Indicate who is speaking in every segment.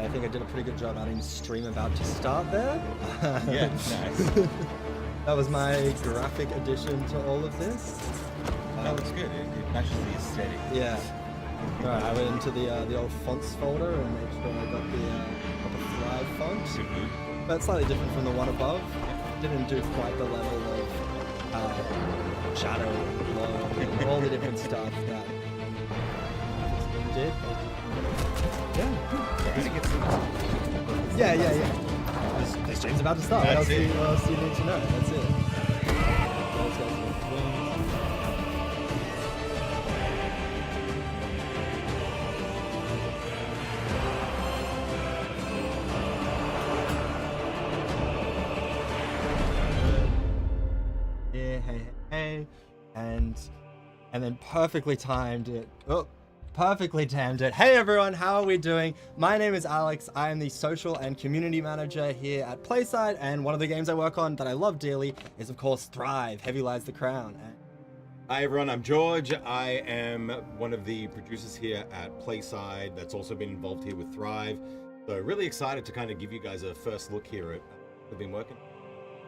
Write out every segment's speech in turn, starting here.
Speaker 1: I think I did a pretty good job adding stream about to start there.
Speaker 2: Yeah, nice.
Speaker 1: That was my graphic addition to all of this.
Speaker 2: That looks good. It matches the aesthetic.
Speaker 1: Yeah. Alright, I went into the old fonts folder and made sure I got the Thrive font.
Speaker 2: Good move.
Speaker 1: But slightly different from the one above. Didn't do quite the level of shadow and glow and all the different stuff that did. Yeah. Yeah. The stream's about to start. What else do you need to know? That's it. Let's go for the wings. Yeah, hey, and then perfectly timed it. Oh, perfectly timed it. Hey everyone, how are we doing? My name is Alex. I am the social and community manager here at Playside, and one of the games I work on that I love dearly is of course Thrive. Heavy lies the crown.
Speaker 2: Hi everyone, I'm George. I am one of the producers here at Playside that's also been involved here with Thrive. So really excited to kind of give you guys a first look here at what we've been working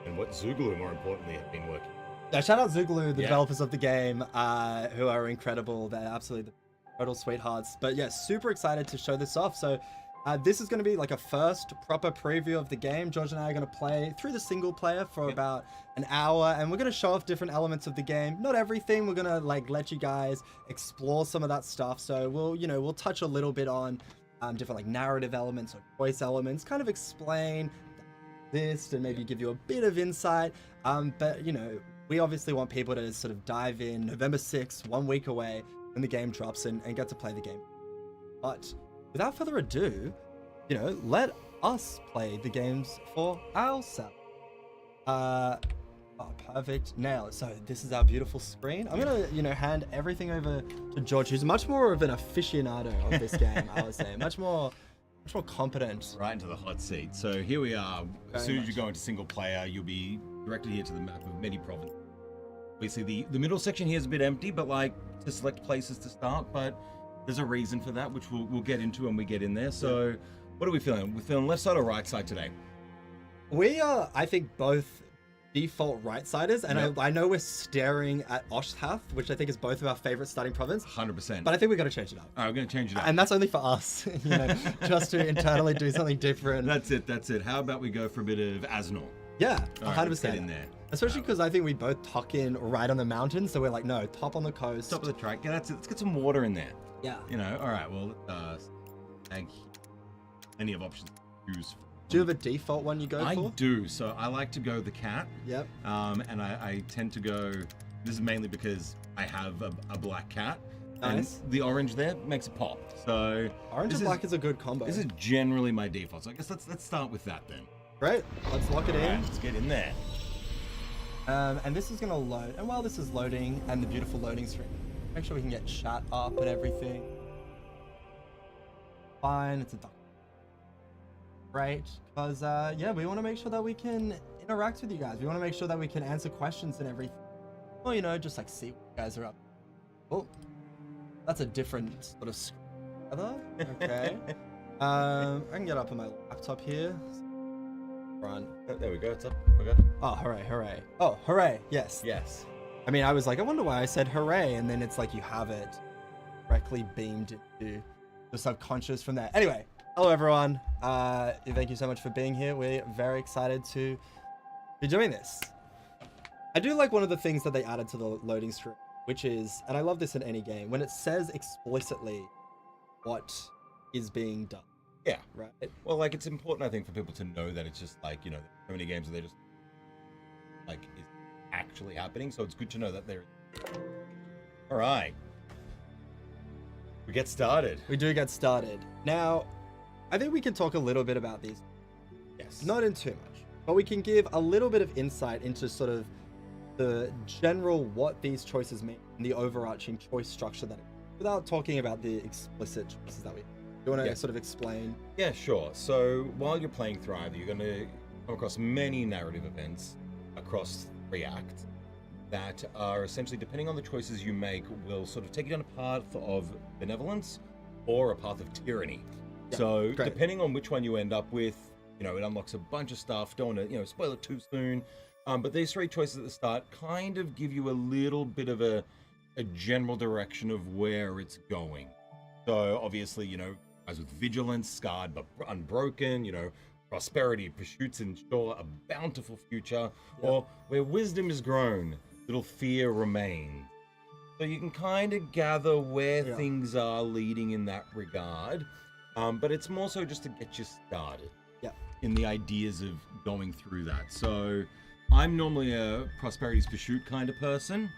Speaker 2: and what Zoogloo, more importantly, have been working.
Speaker 1: Yeah, shout out Zoogloo, the developers of the game, who are incredible. They're absolutely the total sweethearts. But yeah, super excited to show this off. So this is going to be like a first proper preview of the game. George and I are going to play through the single player for about an hour, and we're going to show off different elements of the game. Not everything. We're going to like let you guys explore some of that stuff. So we'll touch a little bit on different like narrative elements or voice elements, kind of explain this and maybe give you a bit of insight. But we obviously want people to sort of dive in November 6th, 1 week away when the game drops and get to play the game. But without further ado, let us play the games for ourselves. Oh, perfect. Nail it. So this is our beautiful screen. I'm gonna, hand everything over to George, who's much more of an aficionado of this game, I would say. Much more competent.
Speaker 2: Right into the hot seat. So here we are. As soon as you go into single player, you'll be directed here to the map of many provinces. Obviously, the middle section here is a bit empty, but like to select places to start. But there's a reason for that, which we'll get into when we get in there. So, what are we feeling? We're feeling left side or right side today?
Speaker 1: We are, I think, both default right-siders, and I know we're staring at Oshtath, which I think is both of our favorite starting province.
Speaker 2: 100%.
Speaker 1: But I think we got to change it up.
Speaker 2: All right, we're going to change it up.
Speaker 1: And that's only for us, just to internally do something different.
Speaker 2: That's it. How about we go for a bit of Aznor?
Speaker 1: Yeah, 100%.
Speaker 2: Let's get in there.
Speaker 1: Especially because I think we both tuck in right on the mountain, so we're like, no, top on the coast.
Speaker 2: Top of the track. Yeah, that's it. Let's get some water in there.
Speaker 1: Yeah.
Speaker 2: All right, well, plenty of options to choose from.
Speaker 1: Do you have a default one you go for?
Speaker 2: I do. So I like to go the cat.
Speaker 1: Yep.
Speaker 2: And I tend to go, this is mainly because I have a black cat.
Speaker 1: Nice.
Speaker 2: And the orange there makes it pop. So
Speaker 1: orange and black is a good combo.
Speaker 2: This is generally my default. So I guess let's start with that then.
Speaker 1: Great. Let's lock it in.
Speaker 2: Right, let's get in there.
Speaker 1: And this is going to load. And while this is loading and the beautiful loading screen, make sure we can get chat up and everything. Fine. It's a doc. Great. Because, we want to make sure that we can interact with you guys. We want to make sure that we can answer questions and everything. Or, just like see what you guys are up. Oh, that's a different sort of screen. Okay. I can get up on my laptop here. Run.
Speaker 2: There we go. It's up. We got it.
Speaker 1: Oh, hooray. Oh, hooray. Yes. I mean, I was like, I wonder why I said hooray. And then it's like you have it directly beamed into the subconscious from there. Anyway, hello, everyone. Thank you so much for being here. We're very excited to be doing this. I do like one of the things that they added to the loading screen, which is, and I love this in any game, when it says explicitly what is being done.
Speaker 2: Yeah.
Speaker 1: Right.
Speaker 2: Well, like, it's important, I think, for people to know that it's just like, so many games where they just like is actually happening. So it's good to know that they're. All right. We get started.
Speaker 1: We do get started. Now, I think we can talk a little bit about these.
Speaker 2: Yes.
Speaker 1: Not in too much, but we can give a little bit of insight into sort of the general what these choices mean and the overarching choice structure that without talking about the explicit choices that we. You want to sort of explain?
Speaker 2: Yeah, sure. So while you're playing Thrive, you're going to come across many narrative events across 3 acts that are essentially, depending on the choices you make, will sort of take you down a path of benevolence or a path of tyranny. So
Speaker 1: great.
Speaker 2: depending on which one you end up with, it unlocks a bunch of stuff. Don't want to, spoil it too soon. But these 3 choices at the start kind of give you a little bit of a general direction of where it's going. So obviously, as with Vigilance, Scarred but Unbroken, Prosperity pursuits ensure a bountiful future, or where wisdom is grown, little fear remains. So you can kind of gather where things are leading in that regard. But it's more so just to get you started in the ideas of going through that. So I'm normally a Prosperity's Pursuit kind of person.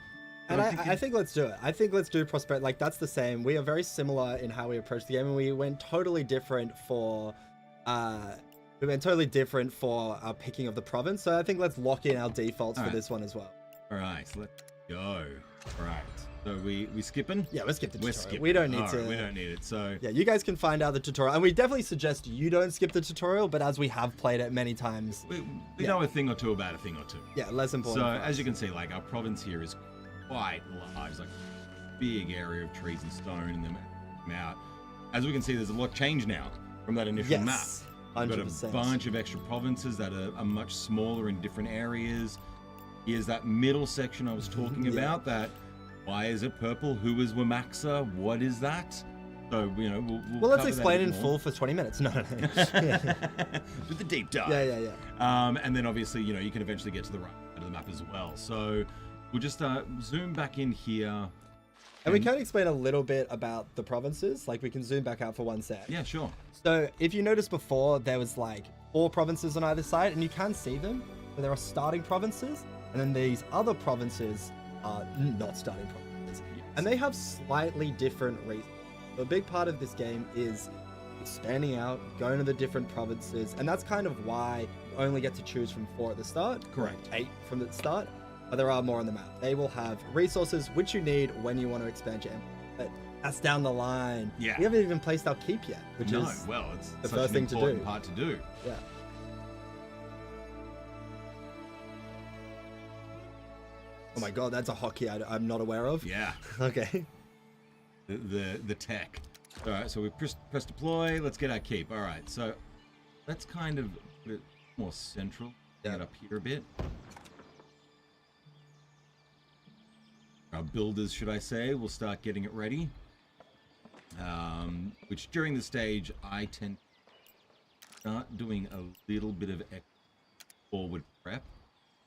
Speaker 1: And I think let's do it. I think let's do Prosperity. Like, that's the same. We are very similar in how we approach the game, and we went totally different for our picking of the province. So I think let's lock in our defaults for this one as well.
Speaker 2: All right, so let's go. All right. So we skipping?
Speaker 1: Yeah, we'll skip the tutorial.
Speaker 2: Skipping.
Speaker 1: We don't need to.
Speaker 2: We don't need it. So
Speaker 1: yeah, you guys can find out the tutorial, and we definitely suggest you don't skip the tutorial. But as we have played it many times,
Speaker 2: we know a thing or two about a thing or two.
Speaker 1: Yeah, less important.
Speaker 2: So as you can see, like, our province here is quite large, like big area of trees and stone, and then out. As we can see, there's a lot of change now from that initial map.
Speaker 1: 100%.
Speaker 2: We've got a bunch of extra provinces that are much smaller in different areas. Here's that middle section I was talking about. That. Why is it purple? Who is Wamaxa? What is that? So, we'll
Speaker 1: let's explain in full for 20 minutes. No.
Speaker 2: With the deep dive.
Speaker 1: Yeah.
Speaker 2: And then obviously, you can eventually get to the right side of the map as well. So we'll just zoom back in here.
Speaker 1: And we can explain a little bit about the provinces. Like, we can zoom back out for 1 sec.
Speaker 2: Yeah, sure.
Speaker 1: So if you noticed before, there was like 4 provinces on either side, and you can see them. So there are starting provinces, and then these other provinces are not starting provinces. Yes. And they have slightly different reasons. So a big part of this game is expanding out, going to the different provinces, and that's kind of why you only get to choose from 4 at the start.
Speaker 2: Correct.
Speaker 1: 8 from the start, but there are more on the map. They will have resources which you need when you want to expand your empire. But that's down the line.
Speaker 2: Yeah.
Speaker 1: We haven't even placed our keep yet, which is
Speaker 2: it's
Speaker 1: the
Speaker 2: such
Speaker 1: first thing to do.
Speaker 2: Part to do.
Speaker 1: Yeah. Oh my god, that's a hotkey I'm not aware of.
Speaker 2: Yeah.
Speaker 1: Okay.
Speaker 2: The tech. All right, so we press deploy. Let's get our keep. All right, so let's kind of put it more central. Get up here a bit. Our builders, should I say, will start getting it ready. Which during the stage, I tend to start doing a little bit of forward prep.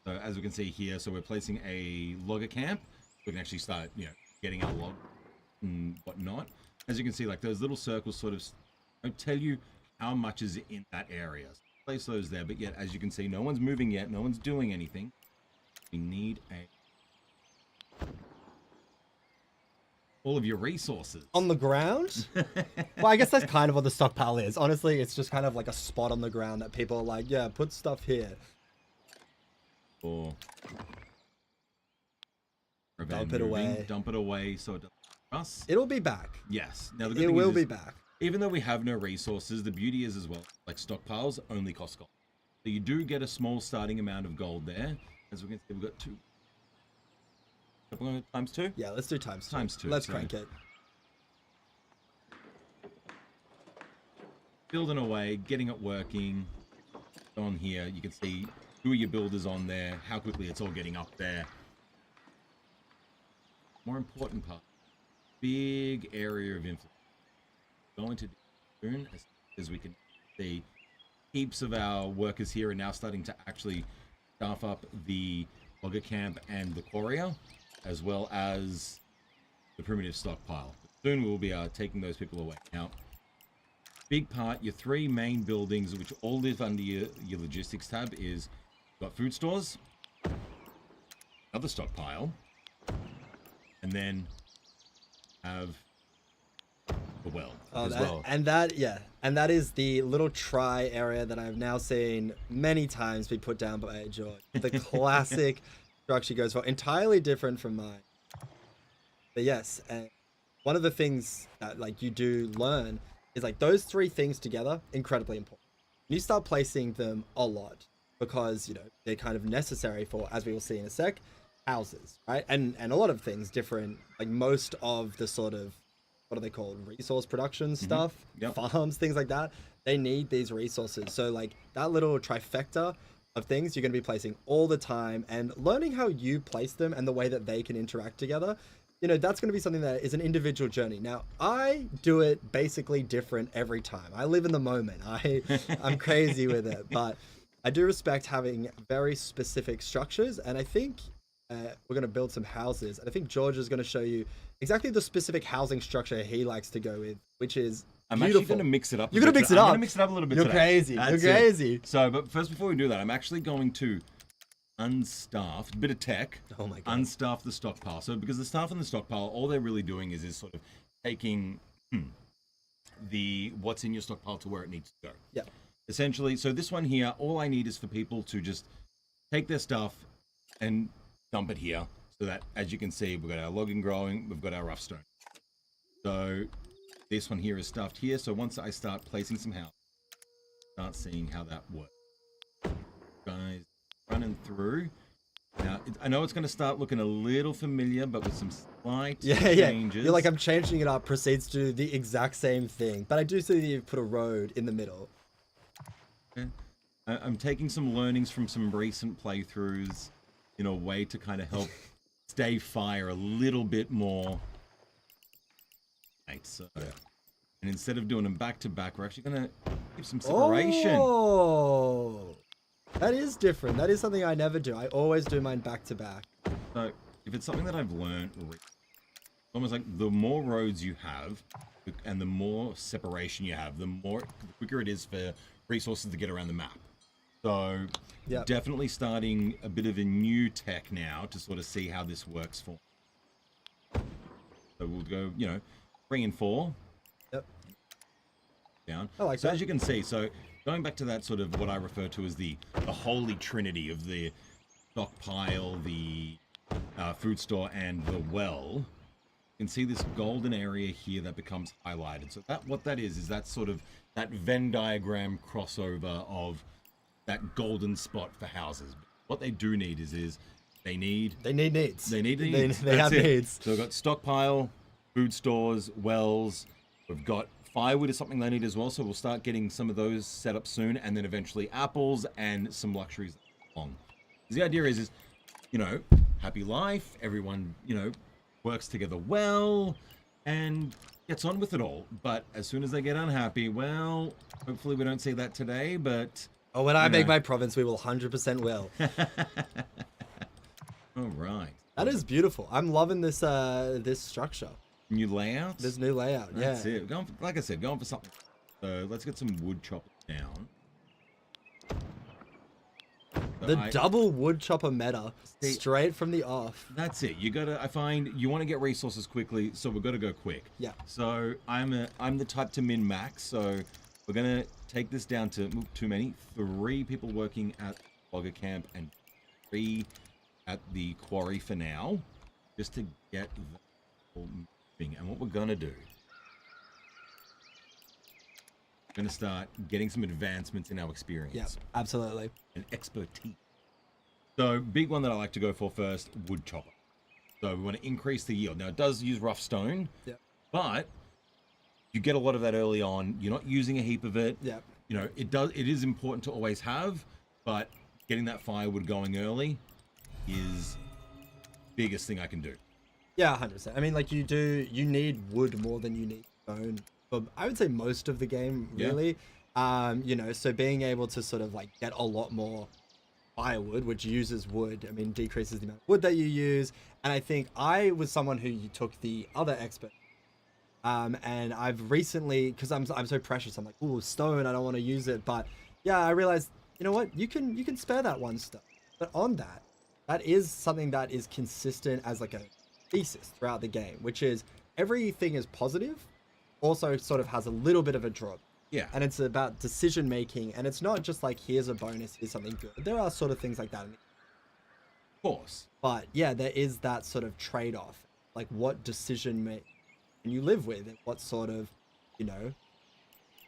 Speaker 2: So as we can see here, so we're placing a logger camp. We can actually start, getting our log and whatnot. As you can see, like, those little circles sort of don't tell you how much is in that area. So place those there, but yet, as you can see, no one's moving yet. No one's doing anything. We need all of your resources.
Speaker 1: On the ground? Well, I guess that's kind of what the stockpile is. Honestly, it's just kind of like a spot on the ground that people are like, yeah, put stuff here.
Speaker 2: Or
Speaker 1: dump it away.
Speaker 2: Dump it away so it doesn't rust.
Speaker 1: It'll be back.
Speaker 2: Yes. Now the good
Speaker 1: it
Speaker 2: thing
Speaker 1: will
Speaker 2: is
Speaker 1: be back.
Speaker 2: Even though we have no resources, the beauty is as well, like, stockpiles only cost gold. So you do get a small starting amount of gold there. As we can see, we've got 2. Times 2?
Speaker 1: Yeah, let's do times 2.
Speaker 2: Times 2.
Speaker 1: Let's crank it.
Speaker 2: Building away, getting it working. On here, you can see who are your builders on there, how quickly it's all getting up there. More important part, big area of influence. Going to soon, as we can see, heaps of our workers here are now starting to actually staff up the logger camp and the quarrier, as well as the primitive stockpile. Soon we'll be taking those people away. Now, big part, your 3 main buildings, which all live under your logistics tab, is you've got food stores, another stockpile, and then have a well as well.
Speaker 1: And that is the little try area that I've now seen many times be put down by George. The classic structure goes for, entirely different from mine. But yes, and one of the things that, like, you do learn is, like, those 3 things together, incredibly important. You start placing them a lot because, they're kind of necessary for, as we will see in a sec, houses, right? And a lot of things different, like most of the sort of what are they called? Resource production stuff,
Speaker 2: Yep.
Speaker 1: farms, things like that. They need these resources. So like that little trifecta of things you're going to be placing all the time and learning how you place them and the way that they can interact together. You know, that's going to be something that is an individual journey. Now, I do it basically different every time. I live in the moment. I'm crazy with it, but I do respect having very specific structures. And I think we're going to build some houses. And I think George is going to show you exactly the specific housing structure he likes to go with, which is
Speaker 2: I'm
Speaker 1: beautiful.
Speaker 2: actually going to mix it up.
Speaker 1: You're going to mix it up.
Speaker 2: I'm going to mix it up a little bit
Speaker 1: You're
Speaker 2: today.
Speaker 1: crazy.
Speaker 2: That's
Speaker 1: You're
Speaker 2: it.
Speaker 1: crazy.
Speaker 2: So, but first, before we do that, I'm actually going to unstaff, bit of tech.
Speaker 1: Oh my God.
Speaker 2: Unstaff the stockpile. So, because the staff and the stockpile, all they're really doing is sort of taking what's in your stockpile to where it needs to go.
Speaker 1: Yeah.
Speaker 2: Essentially, so this one here, all I need is for people to just take their stuff and dump it here. So that, as you can see, we've got our logging growing, we've got our rough stone. So this one here is stuffed here. So once I start placing some houses, start seeing how that works. Guys, running through. Now, I know it's going to start looking a little familiar, but with some slight changes.
Speaker 1: You're like, I'm changing it up, proceeds to do the exact same thing. But I do see that you've put a road in the middle.
Speaker 2: Okay. I'm taking some learnings from some recent playthroughs in a way to kind of help stay fire a little bit more. Right, so, and instead of doing them back to back, we're actually going to give some separation.
Speaker 1: Oh, that is different. That is something I never do. I always do mine back to back.
Speaker 2: So if it's something that I've learned, almost like the more roads you have and the more separation you have, the quicker it is for resources to get around the map. So definitely starting a bit of a new tech now to sort of see how this works for. So we'll go, 3 and 4.
Speaker 1: Yep.
Speaker 2: Down.
Speaker 1: I like
Speaker 2: so
Speaker 1: that.
Speaker 2: as you can see, so going back to that sort of what I refer to as the holy trinity of the stockpile, the food store, and the well, you can see this golden area here that becomes highlighted. So what that is that sort of that Venn diagram crossover of that golden spot for houses. What they do need is they need
Speaker 1: needs.
Speaker 2: They need needs.
Speaker 1: They have needs.
Speaker 2: So we've got stockpile, food stores, wells. We've got firewood is something they need as well. So we'll start getting some of those set up soon, and then eventually apples and some luxuries along. The idea is happy life. Everyone works together well and gets on with it all. But as soon as they get unhappy, well, hopefully we don't see that today. But
Speaker 1: when I make my province, we will 100% will.
Speaker 2: All right.
Speaker 1: That is beautiful. I'm loving this this structure.
Speaker 2: New layout?
Speaker 1: This new layout,
Speaker 2: That's it. Like I said, going for something. So let's get some wood choppers down. So
Speaker 1: the double wood chopper meta, straight from the off.
Speaker 2: That's it. I find you want to get resources quickly, so we've got to go quick.
Speaker 1: Yeah.
Speaker 2: So I'm the type to min max, so we're gonna take this down to too many. 3 people working at logger camp and 3 at the quarry for now, just to get the whole moving. And what we're gonna do, we're gonna start getting some advancements in our experience.
Speaker 1: Yeah, absolutely.
Speaker 2: And expertise. So big one that I like to go for first, wood chopper. So we want to increase the yield. Now it does use rough stone, but you get a lot of that early on. You're not using a heap of it.
Speaker 1: Yeah.
Speaker 2: It is important to always have, but getting that firewood going early is biggest thing I can do.
Speaker 1: Yeah, 100%. I mean, like you need wood more than you need stone. But I would say most of the game, really. So being able to sort of like get a lot more firewood, which uses wood, I mean, decreases the amount of wood that you use. And I think I was someone who took the other expert. And I've recently, because I'm so precious, I'm like, ooh, stone, I don't want to use it. But yeah, I realized, you know what, you can spare that one stuff. But on that is something that is consistent as like a thesis throughout the game, which is everything is positive, also sort of has a little bit of a drop.
Speaker 2: Yeah.
Speaker 1: And it's about decision making, and it's not just like, here's a bonus, here's something good. There are sort of things like that.
Speaker 2: Of course.
Speaker 1: But yeah, there is that sort of trade-off, like what decision can you live with, and what sort of,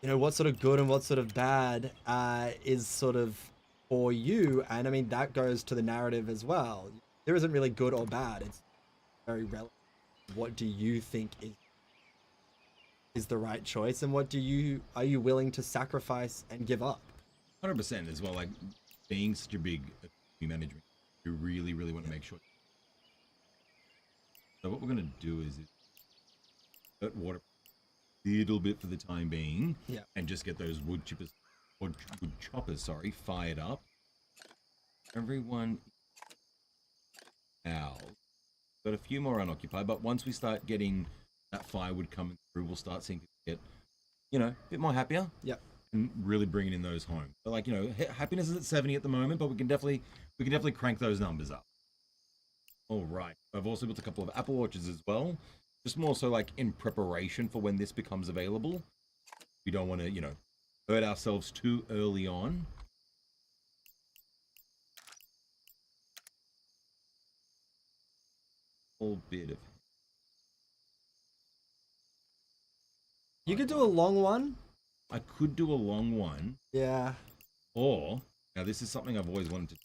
Speaker 1: what sort of good and what sort of bad is sort of for you. And I mean, that goes to the narrative as well. There isn't really good or bad. It's very relative. What do you think is? is the right choice, and what are you willing to sacrifice and give up?
Speaker 2: 100% as well. Like being such a big management, you really, really want to make sure. So what we're going to do is put water a little bit for the time being, and just get those wood choppers, sorry, fired up. Everyone now got a few more unoccupied, but once we start getting that firewood coming through, we'll start seeing people get, you know, a bit more happier.
Speaker 1: Yep.
Speaker 2: And really bringing in those home. But like, you know, happiness is at 70 at the moment, but we can definitely crank those numbers up. All right. I've also built a couple of apple orchards as well, just more so like in preparation for when this becomes available. We don't want to, you know, hurt ourselves too early on. Whole bit of.
Speaker 1: You could do a long one.
Speaker 2: I could do a long one.
Speaker 1: Yeah.
Speaker 2: Or, now this is something I've always wanted to do.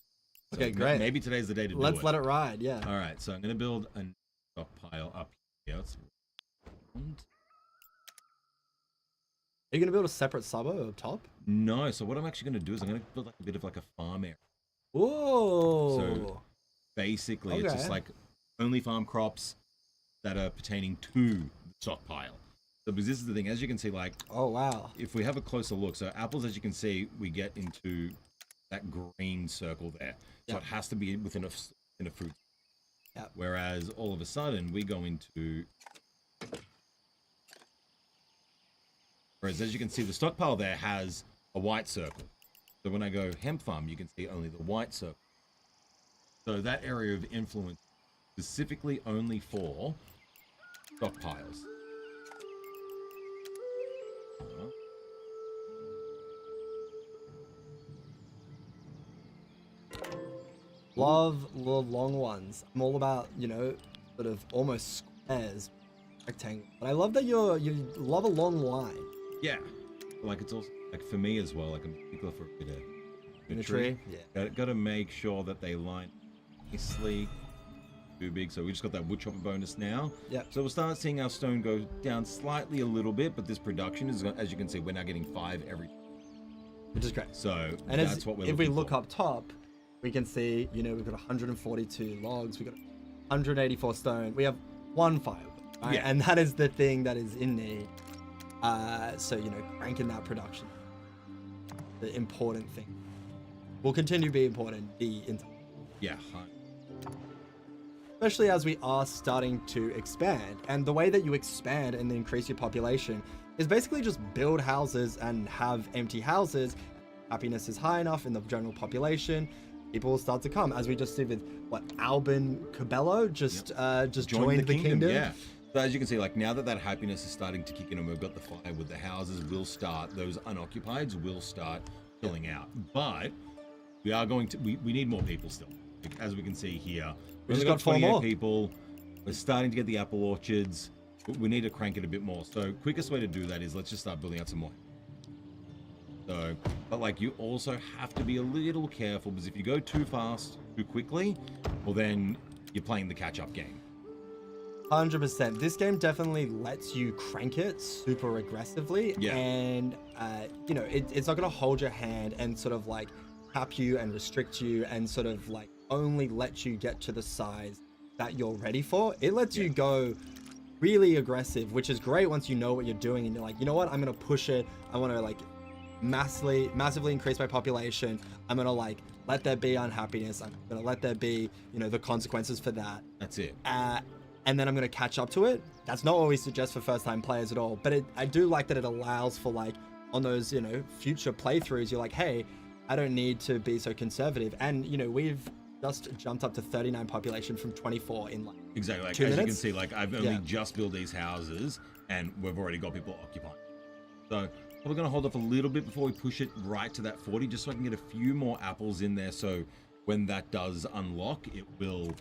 Speaker 2: So
Speaker 1: Okay, great.
Speaker 2: Maybe today's the day to do it.
Speaker 1: Let's let it ride, yeah.
Speaker 2: All right, so I'm going to build a stockpile up here.
Speaker 1: Are you going to build a separate suburb up top?
Speaker 2: No, so what I'm actually going to do is I'm going to build like a bit of like a farm area.
Speaker 1: Whoa.
Speaker 2: So basically, it's just like only farm crops that are pertaining to the stockpile. So because this is the thing, as you can see, like,
Speaker 1: oh wow,
Speaker 2: if we have a closer look, so apples, as you can see, we get into that green circle there. So it has to be within a fruit.
Speaker 1: Yeah.
Speaker 2: Whereas all of a sudden we go into, whereas as you can see, the stockpile there has a white circle. So when I go hemp farm, you can see only the white circle. So that area of influence specifically only for stockpiles.
Speaker 1: Love the long ones. I'm all about, you know, sort of almost squares, rectangle. But I love that you love a long line.
Speaker 2: Yeah, like it's also like for me as well. Like I'm particular for a bit of
Speaker 1: symmetry. Yeah,
Speaker 2: got to make sure that they line nicely. Too big, so we just got that wood chopper bonus now.
Speaker 1: Yeah.
Speaker 2: So we'll start seeing our stone go down slightly a little bit, but this production is, as you can see, we're now getting 5 every.
Speaker 1: Which is great.
Speaker 2: So
Speaker 1: and
Speaker 2: that's what we're.
Speaker 1: If we look up top, we can see, you know, we've got 142 logs, we've got 184 stone, we have 1 firewood, right?
Speaker 2: Yeah.
Speaker 1: And that is the thing that is in need. So, you know, cranking that production, the important thing, will continue to be important.
Speaker 2: Yeah.
Speaker 1: Especially as we are starting to expand, and the way that you expand and increase your population is basically just build houses and have empty houses. Happiness is high enough in the general population, people will start to come, as we just see with what Albin Cabello just joined the kingdom.
Speaker 2: Yeah. So as you can see, like now that happiness is starting to kick in and we've got the fire with the houses, will start, those unoccupieds will start filling out. But we are going to, we need more people still. Like, as we can see here,
Speaker 1: we just got 4 more
Speaker 2: people. We're starting to get the apple orchards. We need to crank it a bit more. So quickest way to do that is let's just start building out some more. So, but like you also have to be a little careful, because if you go too fast, too quickly, well then you're playing the catch-up game.
Speaker 1: 100%. This game definitely lets you crank it super aggressively, and you know, it's not going to hold your hand and sort of like cap you and restrict you and sort of like only let you get to the size that you're ready for. It lets you go really aggressive, which is great once you know what you're doing and you're like, you know what, I'm gonna push it. I want to like massively increase my population. I'm gonna like let there be unhappiness. I'm gonna let there be, you know, the consequences for that.
Speaker 2: That's it.
Speaker 1: And then I'm gonna catch up to it. That's not what we suggest for first-time players at all. But I do like that it allows for like on those, you know, future playthroughs, you're like, hey, I don't need to be so conservative. And you know, we've just jumped up to 39 population from 24 in like
Speaker 2: exactly, like
Speaker 1: 2
Speaker 2: as
Speaker 1: minutes.
Speaker 2: You can see, like I've only just built these houses and we've already got people occupying. So we're going to hold off a little bit before we push it right to that 40, just so I can get a few more apples in there, so when that does unlock, it will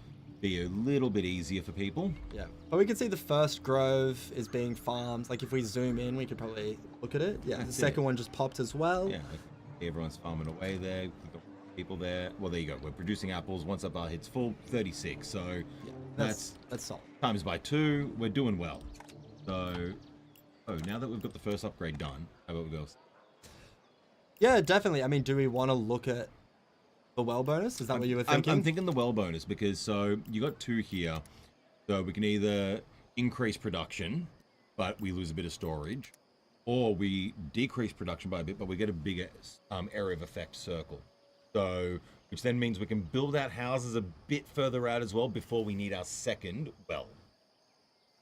Speaker 2: be a little bit easier for people.
Speaker 1: Yeah, but we can see the first grove is being farmed. Like if we zoom in, we could probably look at it. Yeah, the second one just popped as well.
Speaker 2: Yeah, everyone's farming away there. We've got people there. Well, there you go. We're producing apples. Once that bar hits full, 36. So
Speaker 1: yeah, that's solid.
Speaker 2: Times by 2. We're doing well. So Oh, now that we've got the first upgrade done, how about we go?
Speaker 1: Yeah, definitely. I mean, do we want to look at the well bonus? Is that what you were thinking?
Speaker 2: I'm thinking the well bonus because so you got 2 here. So we can either increase production, but we lose a bit of storage, or we decrease production by a bit, but we get a bigger area of effect circle. So, which then means we can build out houses a bit further out as well before we need our second well.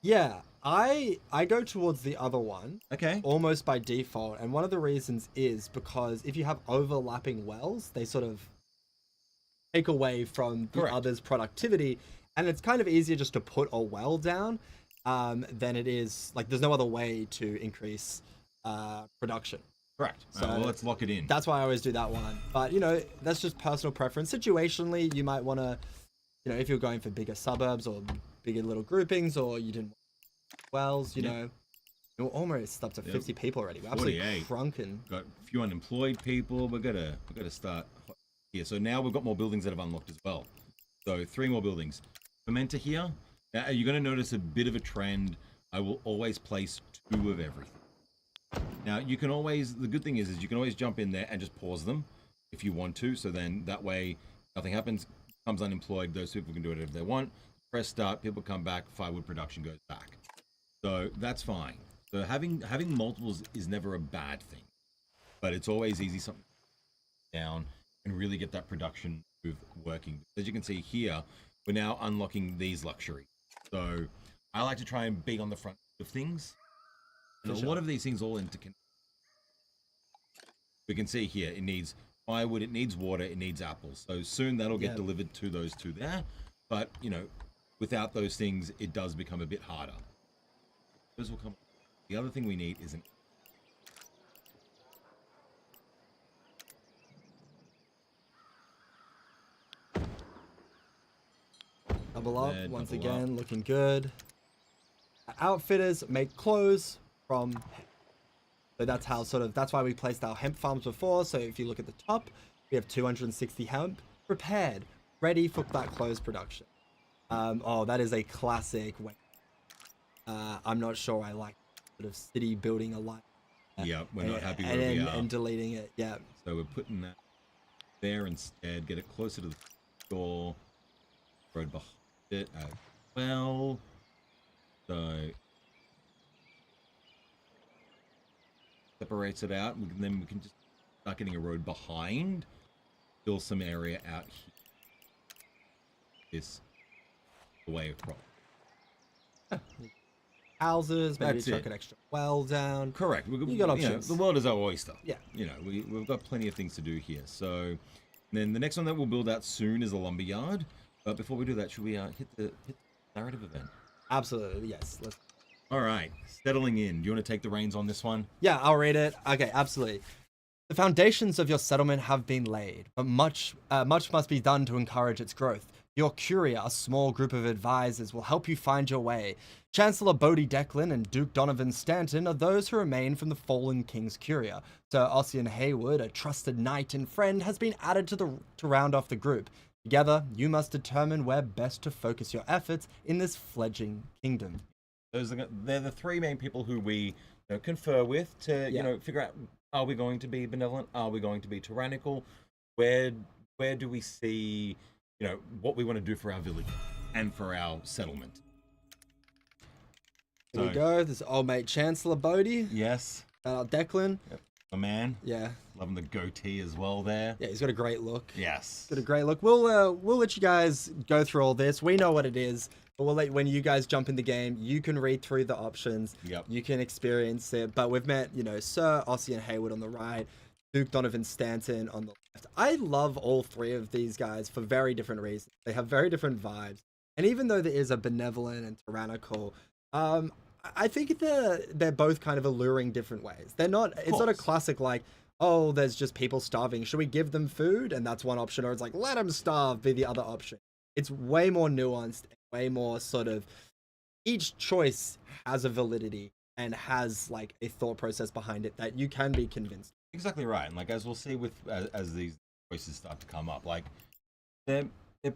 Speaker 1: Yeah, I go towards the other one.
Speaker 2: Okay.
Speaker 1: Almost by default, and one of the reasons is because if you have overlapping wells, they sort of take away from the
Speaker 2: Correct.
Speaker 1: other's productivity, and it's kind of easier just to put a well down than it is like there's no other way to increase production.
Speaker 2: Correct.
Speaker 1: So
Speaker 2: well, let's lock it in.
Speaker 1: That's why I always do that one. But you know, that's just personal preference. Situationally, you might want to, you know, if you're going for bigger suburbs or bigger little groupings, or you didn't want wells, you know, we're almost up to 50 people already. We're absolutely
Speaker 2: 48.
Speaker 1: crunking.
Speaker 2: Got a few unemployed people. We're gonna start here. So now we've got more buildings that have unlocked as well. So 3 more buildings. Fermenter here. Now you're gonna notice a bit of a trend. I will always place 2 of everything. Now you can always, the good thing is you can always jump in there and just pause them if you want to. So then that way nothing happens, becomes unemployed. Those people can do it if they want. Press start, people come back, firewood production goes back. So that's fine. So having multiples is never a bad thing, but it's always easy something down and really get that production move working. As you can see here, we're now unlocking these luxury. So I like to try and be on the front of things. And a lot of these things all interconnect. We can see here, it needs firewood, it needs water, it needs apples. So soon that'll get delivered to those 2 there. But, you know, without those things, it does become a bit harder. Those will come. The other thing we need is an...
Speaker 1: Double up once again, looking good. Outfitters make clothes from hemp. So that's how that's why we placed our hemp farms before. So if you look at the top, we have 260 hemp prepared, ready for that clothes production. Oh, that is a classic way. I'm not sure I like sort of city building a lot.
Speaker 2: Yeah, we're not happy where
Speaker 1: and,
Speaker 2: we are.
Speaker 1: And deleting it, yeah.
Speaker 2: So we're putting that there instead, get it closer to the door, road behind it as well. So separates it out, and then we can just start getting a road behind, fill some area out here. This the way across.
Speaker 1: Houses, maybe
Speaker 2: That's
Speaker 1: chuck
Speaker 2: it.
Speaker 1: an extra well down.
Speaker 2: Correct.
Speaker 1: You got options.
Speaker 2: The world is our oyster.
Speaker 1: Yeah.
Speaker 2: You know, we've got plenty of things to do here. So then the next one that we'll build out soon is a lumberyard. But before we do that, should we hit the narrative event?
Speaker 1: Absolutely, yes.
Speaker 2: All right, settling in. Do you want to take the reins on this one?
Speaker 1: Yeah, I'll read it. Okay, absolutely. The foundations of your settlement have been laid, but much must be done to encourage its growth. Your Curia, a small group of advisors, will help you find your way. Chancellor Bodie Declan and Duke Donovan Stanton are those who remain from the fallen King's Curia. Sir Ossian Haywood, a trusted knight and friend, has been added to round off the group. Together, you must determine where best to focus your efforts in this fledgling kingdom.
Speaker 2: They're the 3 main people who we confer with to figure out, are we going to be benevolent? Are we going to be tyrannical? Where do we see what we want to do for our village and for our settlement?
Speaker 1: Here we go. This is old mate Chancellor Bodie.
Speaker 2: Yes.
Speaker 1: Declan.
Speaker 2: Yep. A man.
Speaker 1: Yeah.
Speaker 2: Loving the goatee as well there.
Speaker 1: Yeah, he's got a great look.
Speaker 2: Yes.
Speaker 1: Got a great look. We'll let you guys go through all this. We know what it is, but we'll let when you guys jump in the game, you can read through the options.
Speaker 2: Yep.
Speaker 1: You can experience it. But we've met, Sir Ossian Haywood on the right, Duke Donovan Stanton on the left. I love all 3 of these guys for very different reasons. They have very different vibes. And even though there is a benevolent and tyrannical, I think they're both kind of alluring different ways. They're not. It's not a classic like, oh, there's just people starving. Should we give them food? And that's one option. Or it's like, let them starve be the other option. It's way more nuanced, way more sort of, each choice has a validity and has like a thought process behind it that you can be convinced.
Speaker 2: Exactly right. And like, as we'll see with, as these choices start to come up, like they're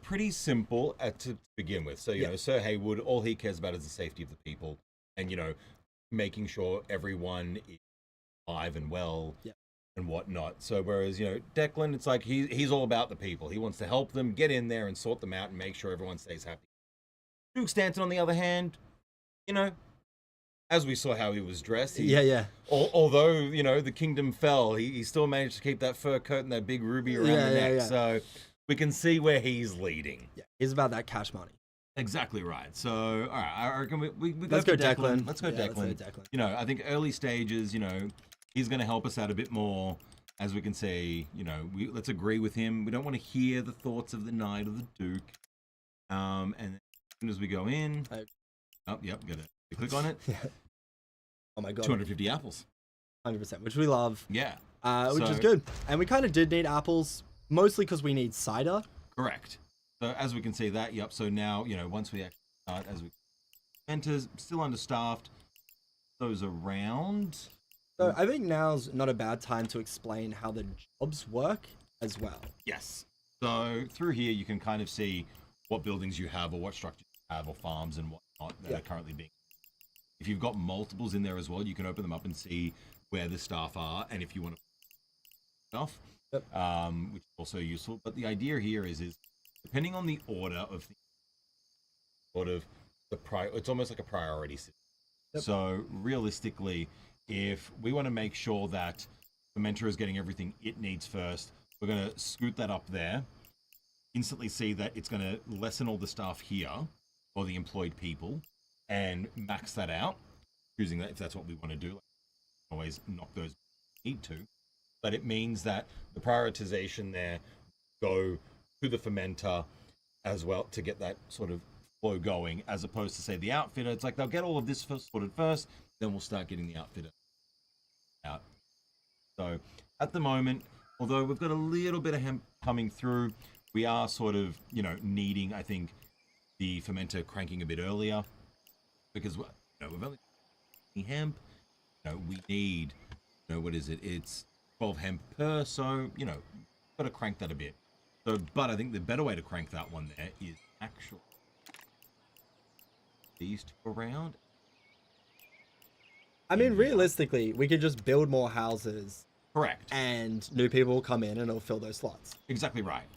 Speaker 2: pretty simple to begin with. So, Sir Haywood, all he cares about is the safety of the people. And, making sure everyone is alive and well.
Speaker 1: Yeah.
Speaker 2: And whatnot. So whereas, Declan, it's like he's all about the people. He wants to help them get in there and sort them out and make sure everyone stays happy. Duke Stanton, on the other hand, as we saw how he was dressed, although the kingdom fell, he still managed to keep that fur coat and that big ruby around the neck. Yeah. So we can see where he's leading.
Speaker 1: Yeah, he's about that cash money.
Speaker 2: Exactly right. So all right, I reckon we
Speaker 1: let's go Declan.
Speaker 2: Let's go Declan. I think early stages, he's going to help us out a bit more. As we can say, let's agree with him. We don't want to hear the thoughts of the knight or the duke. And as soon as we go in, got to click on it.
Speaker 1: Yeah. Oh my god.
Speaker 2: 250 apples.
Speaker 1: 100%, which we love.
Speaker 2: Yeah.
Speaker 1: Which is good. And we kind of did need apples, mostly because we need cider.
Speaker 2: Correct. So as we can see that, so now, once we actually start, as we enter, still understaffed, those around.
Speaker 1: So I think now's not a bad time to explain how the jobs work as well.
Speaker 2: Yes. So through here, you can kind of see what buildings you have or what structures you have or farms and whatnot that are currently being. If you've got multiples in there as well, you can open them up and see where the staff are and if you want to stuff, which is also useful. But the idea here is depending on the order of it's almost like a priority system. Yep. So realistically, if we want to make sure that Fermenter is getting everything it needs first, we're going to scoot that up there, instantly see that it's going to lessen all the staff here, or the employed people, and max that out, choosing that if that's what we want to do. Always knock those need to. But it means that the prioritization there go to the Fermenter as well to get that sort of flow going, as opposed to, say, the outfitter. It's like they'll get all of this sorted first, then we'll start getting the outfitter out. So at the moment, although we've got a little bit of hemp coming through, we are sort of, needing, I think, the Fermenter cranking a bit earlier, because we've only hemp. We need, what is it? It's 12 hemp per, so got to crank that a bit. So, but I think the better way to crank that one there is actually these two around.
Speaker 1: I mean, realistically, we could just build more houses.
Speaker 2: Correct.
Speaker 1: And new people will come in and it'll fill those slots.
Speaker 2: Exactly right.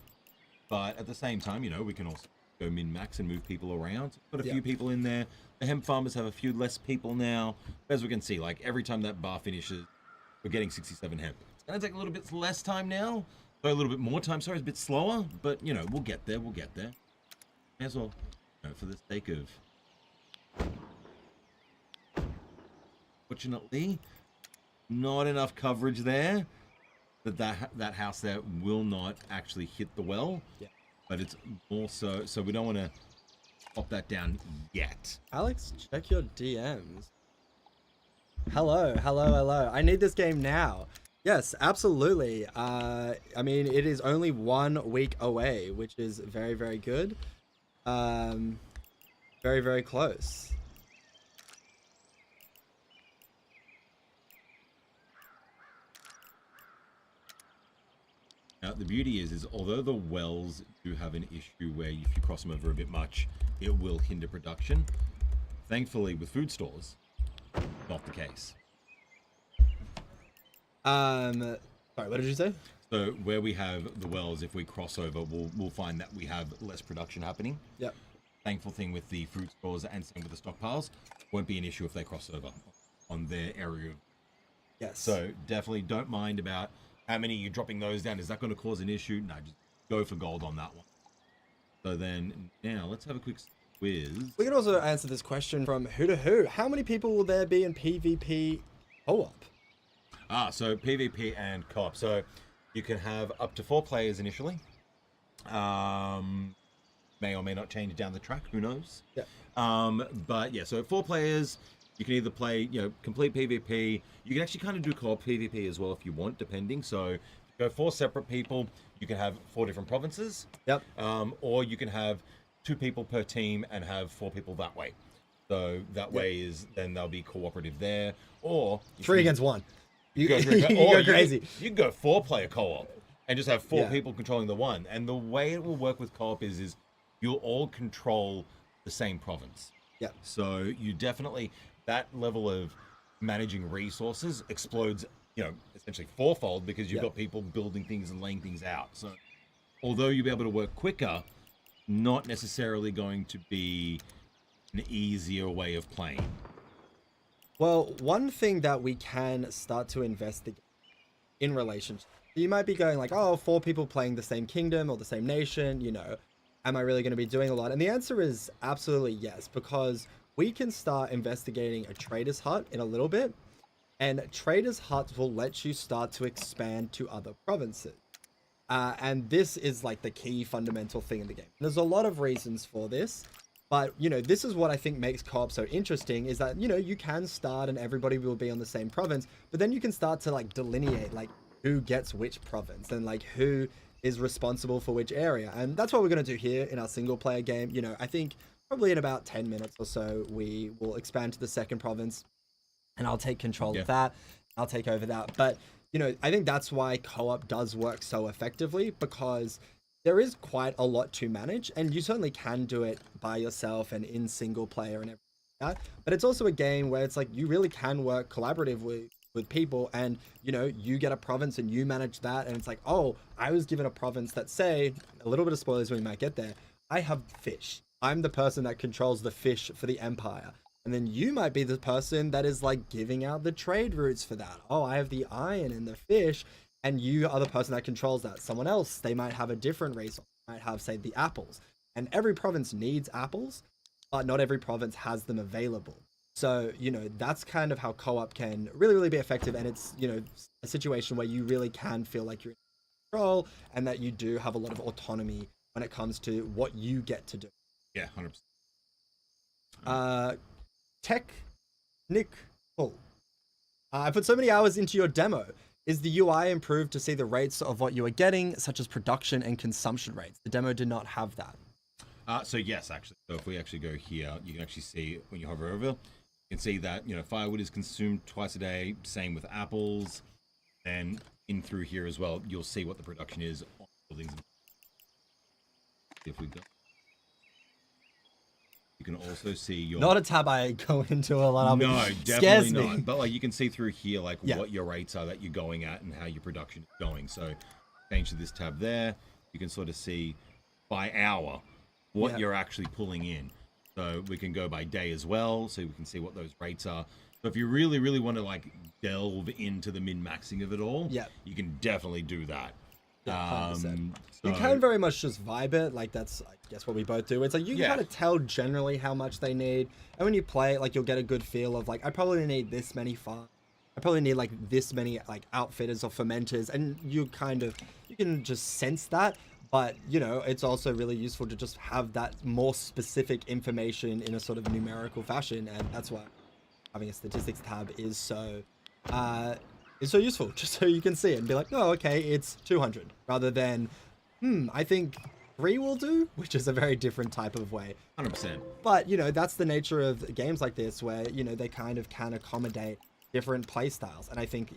Speaker 2: But at the same time, we can also go min-max and move people around. Put a few people in there. The hemp farmers have a few less people now. As we can see, like every time that bar finishes, we're getting 67 hemp. It's going to take a little bit less time now. So a little bit more time, sorry, it's a bit slower. But, we'll get there. May as well, for the sake of... Fortunately, not enough coverage there. That house there will not actually hit the well.
Speaker 1: Yeah.
Speaker 2: But it's also, so we don't want to pop that down yet.
Speaker 1: Alex, check your DMs. Hello. I need this game now. Yes, absolutely. I mean, it is only 1 week away, which is very, very good. Very, very close.
Speaker 2: Now, the beauty is although the wells do have an issue where if you cross them over a bit much, it will hinder production. Thankfully, with food stores, not the case.
Speaker 1: Sorry, what did you say?
Speaker 2: So where we have the wells, if we cross over, we'll find that we have less production happening.
Speaker 1: Yep.
Speaker 2: Thankful thing with the fruit stores and same with the stockpiles, won't be an issue if they cross over on their area.
Speaker 1: Yes.
Speaker 2: So definitely don't mind about how many you're dropping those down. Is that going to cause an issue? No, just go for gold on that one. So then now let's have a quick quiz.
Speaker 1: We can also answer this question from Who to Who. How many people will there be in PvP co-op?
Speaker 2: So PvP and co-op. So you can have up to 4 players initially. May or may not change down the track. Who knows?
Speaker 1: Yeah.
Speaker 2: But yeah, so 4 players. You can either play, complete PvP. You can actually kind of do co-op PvP as well if you want, depending. So if you go 4 separate people, you can have 4 different provinces.
Speaker 1: Yep.
Speaker 2: Or you can have 2 people per team and have 4 people that way. So that way is then they'll be cooperative there. Or
Speaker 1: 3 against 1. You go crazy.
Speaker 2: You can go 4-player co-op and just have 4 people controlling the one. And the way it will work with co-op is you'll all control the same province.
Speaker 1: Yeah.
Speaker 2: So you definitely, that level of managing resources explodes, essentially fourfold because you've got people building things and laying things out. So although you'll be able to work quicker, not necessarily going to be an easier way of playing.
Speaker 1: Well, one thing that we can start to investigate in relationship, you might be going like, oh, 4 people playing the same kingdom or the same nation, am I really going to be doing a lot? And the answer is absolutely yes, because we can start investigating a trader's hut in a little bit, and trader's huts will let you start to expand to other provinces. And this is like the key fundamental thing in the game. There's a lot of reasons for this, but this is what I think makes co-op so interesting, is that you can start and everybody will be on the same province, but then you can start to like delineate like who gets which province and like who is responsible for which area. And that's what we're going to do here in our single player game. I think probably in about 10 minutes or so we will expand to the second province, and I'll take control of that. I'll take over that. But I think that's why co-op does work so effectively, because there is quite a lot to manage, and you certainly can do it by yourself and in single player and everything like that. But it's also a game where it's like you really can work collaboratively with people, and you get a province and you manage that, and it's like, oh, I was given a province that, say, a little bit of spoilers when we might get there, I have fish. I'm the person that controls the fish for the empire. And then you might be the person that is like giving out the trade routes for that. Oh, I have the iron and the fish, and you are the person that controls that. Someone else, they might have a different resource, might have, say, the apples. And every province needs apples, but not every province has them available. So, that's kind of how co-op can really, really be effective. And it's, a situation where you really can feel like you're in control, and that you do have a lot of autonomy when it comes to what you get to do.
Speaker 2: Yeah, 100%.
Speaker 1: Technical. I put so many hours into your demo. Is the UI improved to see the rates of what you are getting, such as production and consumption rates? The demo did not have that.
Speaker 2: So yes, actually. So if we actually go here, you can actually see when you hover over, you can see that, firewood is consumed twice a day. Same with apples. And in through here as well, you'll see what the production is on buildings. If we go. You can also see your...
Speaker 1: Not a tab I go into a lot.
Speaker 2: No, definitely not. But you can see through here what your rates are that you're going at and how your production is going. So change to this tab there. You can sort of see by hour what you're actually pulling in. So we can go by day as well, so we can see what those rates are. So if you really, really want to delve into the min-maxing of it all, you can definitely do that.
Speaker 1: You can very much just vibe it, like that's, I guess, what we both do. It's like you can kind of tell generally how much they need, and when you play it, you'll get a good feel of I probably need this many farms, I probably need this many outfitters or fermenters, and you can just sense that. But it's also really useful to just have that more specific information in a sort of numerical fashion, and that's why having a statistics tab is so useful, just so you can see it and be like, oh, okay, it's 200, rather than, I think 3 will do, which is a very different type of way.
Speaker 2: 100%.
Speaker 1: But, that's the nature of games like this, where, they kind of can accommodate different play styles. And I think,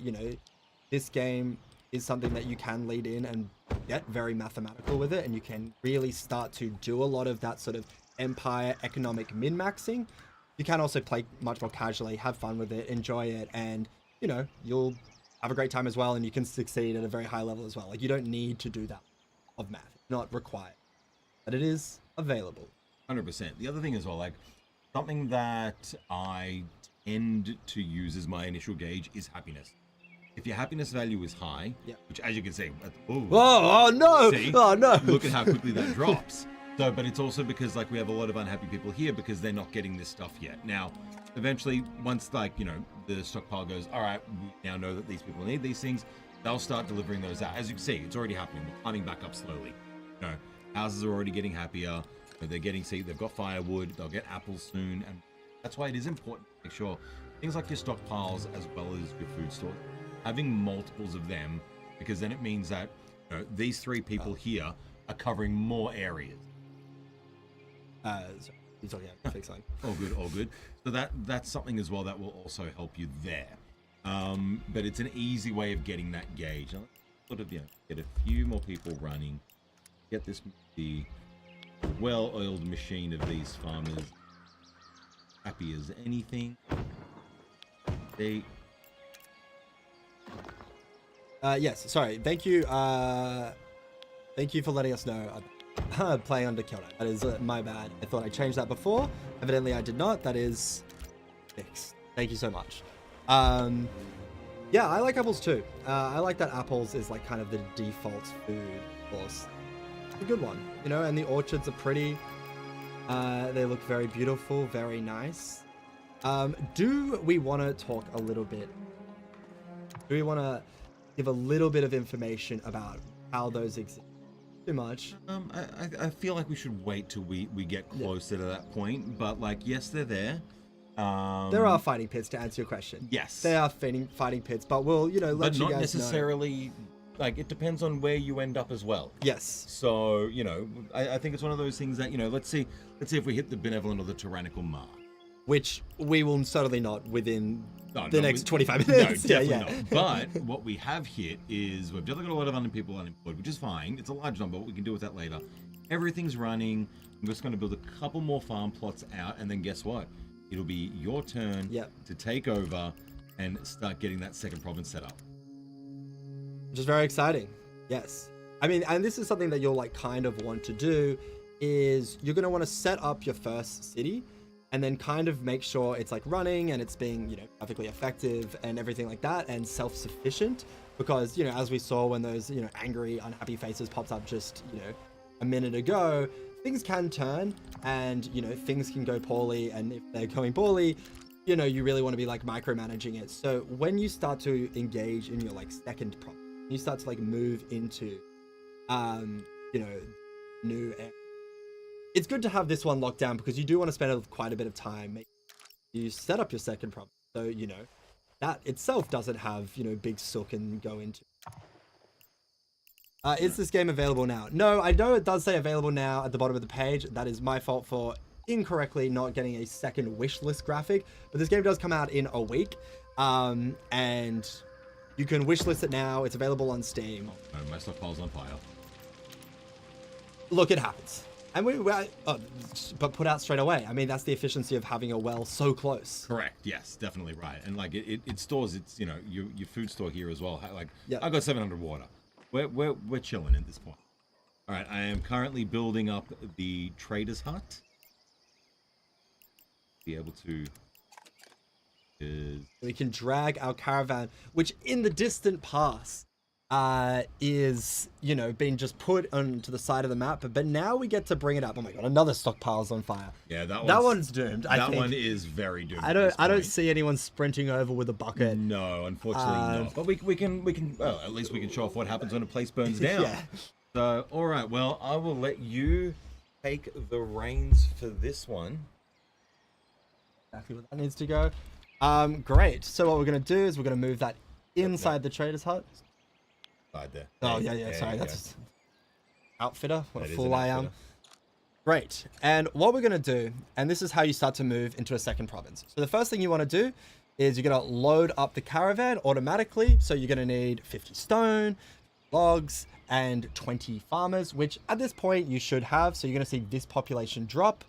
Speaker 1: this game is something that you can lead in and get very mathematical with it, and you can really start to do a lot of that sort of empire economic min-maxing. You can also play much more casually, have fun with it, enjoy it, and, you'll have a great time as well, and you can succeed at a very high level as well. You don't need to do that of math. It's not required. But it is available.
Speaker 2: 100%. The other thing as well, something that I tend to use as my initial gauge is happiness. If your happiness value is high, which as you can see,
Speaker 1: oh no!
Speaker 2: See,
Speaker 1: oh no!
Speaker 2: Look at how quickly that drops. So, but it's also because we have a lot of unhappy people here because they're not getting this stuff yet. Now, eventually, once the stockpile goes, all right, we now know that these people need these things, they'll start delivering those out. As you can see, it's already happening. They're climbing back up slowly. Houses are already getting happier. They're getting, they've got firewood. They'll get apples soon, and that's why it is important to make sure things like your stockpiles as well as your food stores, having multiples of them, because then it means that these 3 people here are covering more areas.
Speaker 1: You're talking about fix line.
Speaker 2: All good. So that's something as well that will also help you there. But it's an easy way of getting that gauge. I'll sort of get a few more people running. Get this the well-oiled machine of these farmers happy as anything. See.
Speaker 1: Yes, sorry. Thank you. Thank you for letting us know. Playing under Kyoto. That is my bad. I thought I changed that before. Evidently, I did not. That is fixed. Thank you so much. Yeah, I like apples too. I like that apples is like kind of the default food course. It's a good one, you know. And the orchards are pretty. They look very beautiful, very nice. Do we want to talk a little bit? Do we want to give a little bit of information about how those exist? Too much.
Speaker 2: I feel like we should wait till we get closer to that point. But like, yes, they're there.
Speaker 1: There are fighting pits, to answer your question.
Speaker 2: Yes,
Speaker 1: they are fighting pits, but we'll, you know, let you guys know.
Speaker 2: But not necessarily. Like, it depends on where you end up as well.
Speaker 1: Yes.
Speaker 2: So, you know, I think it's one of those things that, you know, let's see if we hit the benevolent or the tyrannical mark.
Speaker 1: Which we will certainly not within the next 25 minutes.
Speaker 2: No, definitely not. But what we have hit is we've definitely got a lot of people unemployed, which is fine. It's a large number, but we can deal with that later. Everything's running. I'm just going to build a couple more farm plots out, and then guess what? It'll be your turn to take over and start getting that second province set up.
Speaker 1: Which is very exciting. Yes. I mean, and this is something that you'll like kind of want to do is you're going to want to set up your first city and then kind of make sure it's like running and it's being, you know, perfectly effective and everything like that and self-sufficient because, you know, as we saw when those, you know, angry, unhappy faces popped up just, you know, a minute ago, things can turn and, you know, things can go poorly. And if they're going poorly, you know, you really want to be like micromanaging it. So when you start to engage in your like second province, you start to like move into, you know, new area. It's good to have this one locked down because you do want to spend quite a bit of time. You set up your second province. So, you know, that itself doesn't have, you know, big sook and go into. Is this game available now? No, I know it does say available now at the bottom of the page. That is my fault for incorrectly not getting a second wish list graphic, but this game does come out in a week. And you can wishlist it now. It's available on Steam.
Speaker 2: Oh, my stockpile's on fire.
Speaker 1: Look, it happens. And but put out straight away. I mean, that's the efficiency of having a well so close.
Speaker 2: Correct. Yes, definitely right. And like it stores its, you know, your food store here as well. Like I've got 700 water. We're chilling at this point. All right, I am currently building up the trader's hut. Be able to.
Speaker 1: We can drag our caravan, which in the distant past is, you know, being just put onto the side of the map, but now we get to bring it up. Oh my god, another stockpile's on fire.
Speaker 2: Yeah, that
Speaker 1: one's doomed.
Speaker 2: That one is very doomed.
Speaker 1: I don't see anyone sprinting over with a bucket.
Speaker 2: No, unfortunately not. But we can well, at least we can show off what happens when a place burns down.
Speaker 1: Yeah.
Speaker 2: So all right, well, I will let you take the reins for this one.
Speaker 1: Exactly where that needs to go. Great. So what we're gonna do is we're gonna move that inside the trader's hut.
Speaker 2: Side there.
Speaker 1: Oh yeah. Sorry, that's outfitter. What a fool I am. Great. And what we're gonna do, and this is how you start to move into a second province. So the first thing you want to do is you're gonna load up the caravan automatically. So you're gonna need 50 stone, logs, and 20 farmers, which at this point you should have. So you're gonna see this population drop,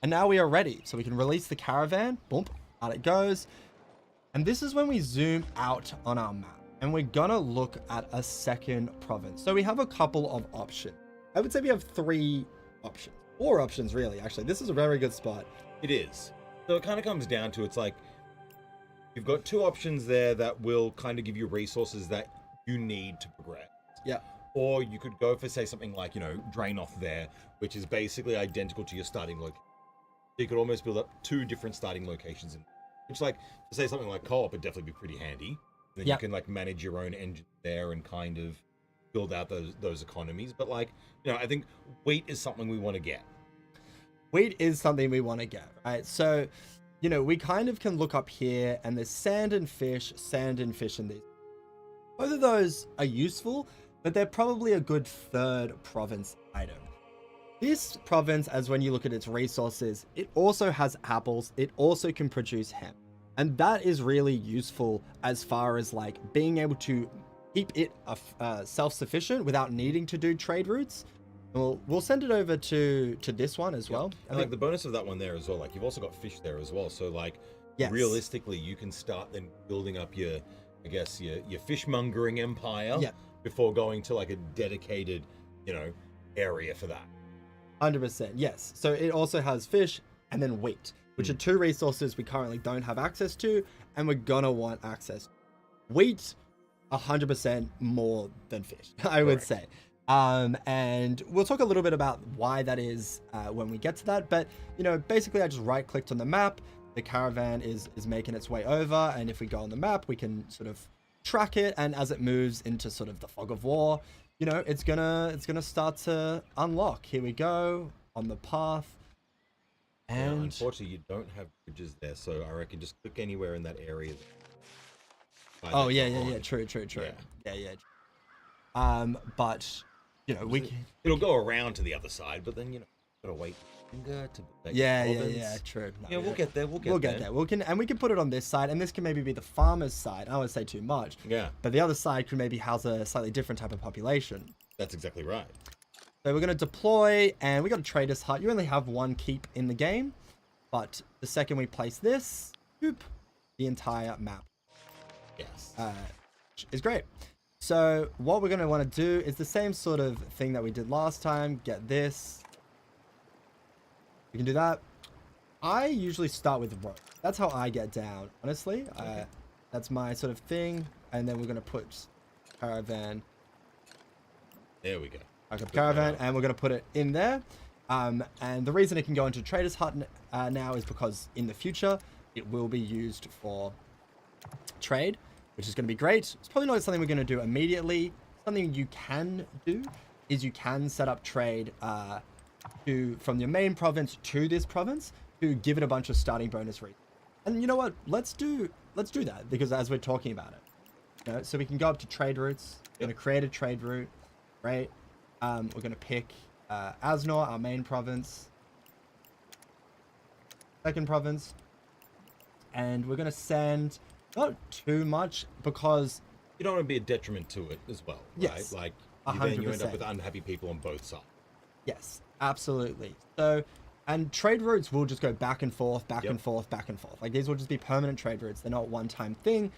Speaker 1: and now we are ready. So we can release the caravan. Boom. Out it goes. And this is when we zoom out on our map and we're gonna look at a second province. So we have a couple of options. I would say we have 4 options really. Actually, this is a very good spot.
Speaker 2: It is. So it kind of comes down to, it's like you've got 2 options there that will kind of give you resources that you need to progress.
Speaker 1: Yeah.
Speaker 2: Or you could go for, say, something like, you know, Draenor there, which is basically identical to your starting location. So you could almost build up 2 different starting locations, which, like, to say something like co-op would definitely be pretty handy. Then you can like manage your own engine there and kind of build out those economies. But like, you know, I think wheat is something we want to get.
Speaker 1: Wheat is something we want to get, right? So, you know, we kind of can look up here and there's sand and fish in these. Both of those are useful, but they're probably a good third province item. This province, as when you look at its resources, it also has apples. It also can produce hemp. And that is really useful as far as like being able to keep it self-sufficient without needing to do trade routes. We'll send it over to this one as well.
Speaker 2: And like the bonus of that one there as well, like you've also got fish there as well. So like
Speaker 1: Yes.
Speaker 3: realistically, you can start then building up your, I guess, your fishmongering empire
Speaker 1: Yep.
Speaker 3: before going to like a dedicated, area for that.
Speaker 1: 100%, yes. So it also has fish and then wheat, which are two resources we currently don't have access to, and we're gonna want access. Wheat, 100% more than fish, I would say. And we'll talk a little bit about why that is when we get to that. But, basically I just right-clicked on the map. The caravan is making its way over, and if we go on the map, we can sort of track it, and as it moves into sort of the fog of war, it's gonna start to unlock. Here we go on the path. And
Speaker 3: unfortunately, you don't have bridges there, so I reckon just click anywhere in that area.
Speaker 1: Oh yeah, true. But we can...
Speaker 3: it'll go around to the other side, but then gotta wait.
Speaker 1: Yeah, true. No,
Speaker 3: we'll get there.
Speaker 1: We'll get there. We can put it on this side, and this can maybe be the farmer's side. I don't want to say too much.
Speaker 3: Yeah.
Speaker 1: But the other side could maybe house a slightly different type of population.
Speaker 3: That's exactly right.
Speaker 1: So we're gonna deploy, and we got a trader's hut. You only have one keep in the game, but the second we place this, boop, the entire map.
Speaker 3: Yes.
Speaker 1: Is great. So what we're gonna want to do is the same sort of thing that we did last time. Get this. We can do that. I usually start with rope. That's how I get down, honestly. Okay. That's my sort of thing. And then we're going to put caravan.
Speaker 3: There we go.
Speaker 1: Okay, caravan, and we're going to put it in there. And the reason it can go into Trader's Hut now is because in the future, it will be used for trade, which is going to be great. It's probably not something we're going to do immediately. Something you can do is you can set up trade from your main province to this province to give it a bunch of starting bonus rates. And you know what? Let's do that, because as we're talking about it, so we can go up to trade routes. We're going to create a trade route, right? We're going to pick Asnor, our main province, second province, and we're going to send not too much because
Speaker 3: you don't want to be a detriment to it as well,
Speaker 1: yes,
Speaker 3: right? Like
Speaker 1: then
Speaker 3: you end up with unhappy people on both sides.
Speaker 1: Yes, absolutely. So, and trade routes will just go back and forth, back and forth. Like these will just be permanent trade routes. They're not one-time thing.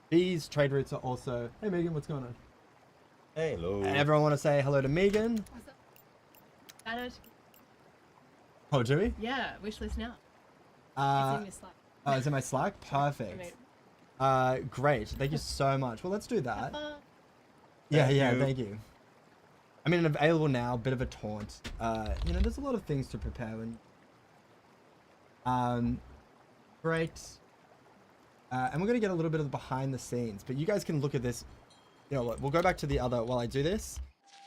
Speaker 1: These trade routes are also... Hey, Megan, what's going on?
Speaker 3: Hey, hello.
Speaker 1: And everyone want to say hello to Megan.
Speaker 4: What's up?
Speaker 1: Oh, do we?
Speaker 4: Yeah, wish list now.
Speaker 1: It's
Speaker 4: in your Slack.
Speaker 1: Oh, it's in my Slack? Perfect. Great. Thank you so much. Well, let's do that. Yeah, thank you. I mean, available now, bit of a taunt. There's a lot of things to prepare. Great. And we're going to get a little bit of the behind the scenes, but you guys can look at this. You know what? We'll go back to the other, while I do this,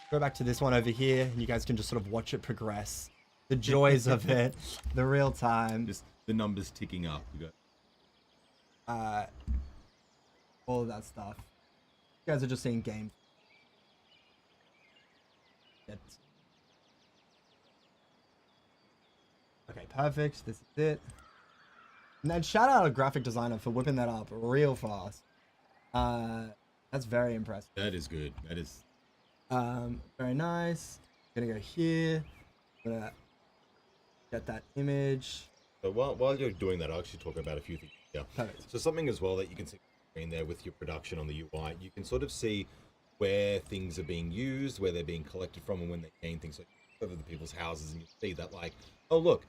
Speaker 1: go back to this one over here, and you guys can just sort of watch it progress. The joys of it, the real time.
Speaker 2: Just the numbers ticking up. You
Speaker 1: got all of that stuff. You guys are just seeing games. Okay, perfect. This is it. And then shout out a graphic designer for whipping that up real fast. That's very impressive.
Speaker 2: That is good. That is
Speaker 1: very nice. Gonna go here. Gonna get that image.
Speaker 3: So while you're doing that, I'll actually talk about a few things. Yeah.
Speaker 1: Perfect.
Speaker 3: So something as well that you can see in there with your production on the UI, you can sort of see where things are being used, where they're being collected from, and when they gain things. So over the people's houses, and you see that like, oh look,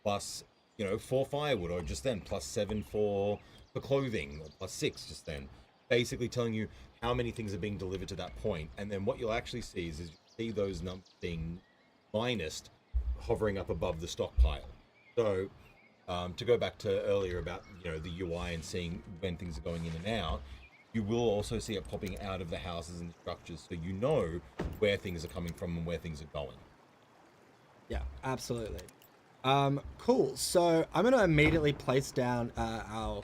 Speaker 3: plus 4 firewood, or just then +7 for clothing, or +6 just then. Basically telling you how many things are being delivered to that point, and then what you'll actually see is you see those numbers being minused, hovering up above the stockpile. So to go back to earlier about the UI and seeing when things are going in and out, you will also see it popping out of the houses and the structures, so you know where things are coming from and where things are going.
Speaker 1: Yeah, absolutely. Cool. So I'm going to immediately place down our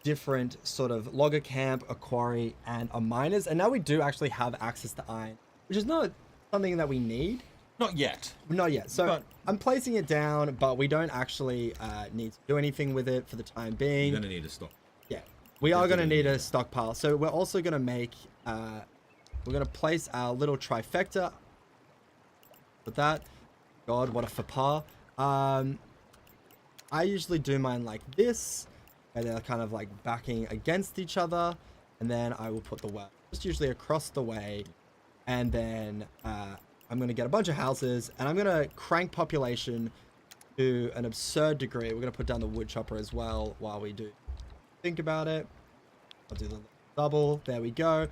Speaker 1: different sort of logger camp, a quarry, and a miners. And now we do actually have access to iron, which is not something that we need.
Speaker 2: not yet.
Speaker 1: Not yet. So
Speaker 2: But-
Speaker 1: I'm placing it down, but we don't actually need to do anything with it for the time being.
Speaker 2: You're gonna need a stock.
Speaker 1: Yeah, we are going to
Speaker 2: Definitely
Speaker 1: need a
Speaker 2: need
Speaker 1: stockpile. So we're also going to make, we're going to place our little trifecta with that. God, what a faux pas. I usually do mine like this. and they're kind of like backing against each other, and then I will put the well just usually across the way, and then I'm gonna get a bunch of houses, and I'm gonna crank population to an absurd degree. We're gonna put down the wood chopper as well while we do think about it. I'll do the double. There we go.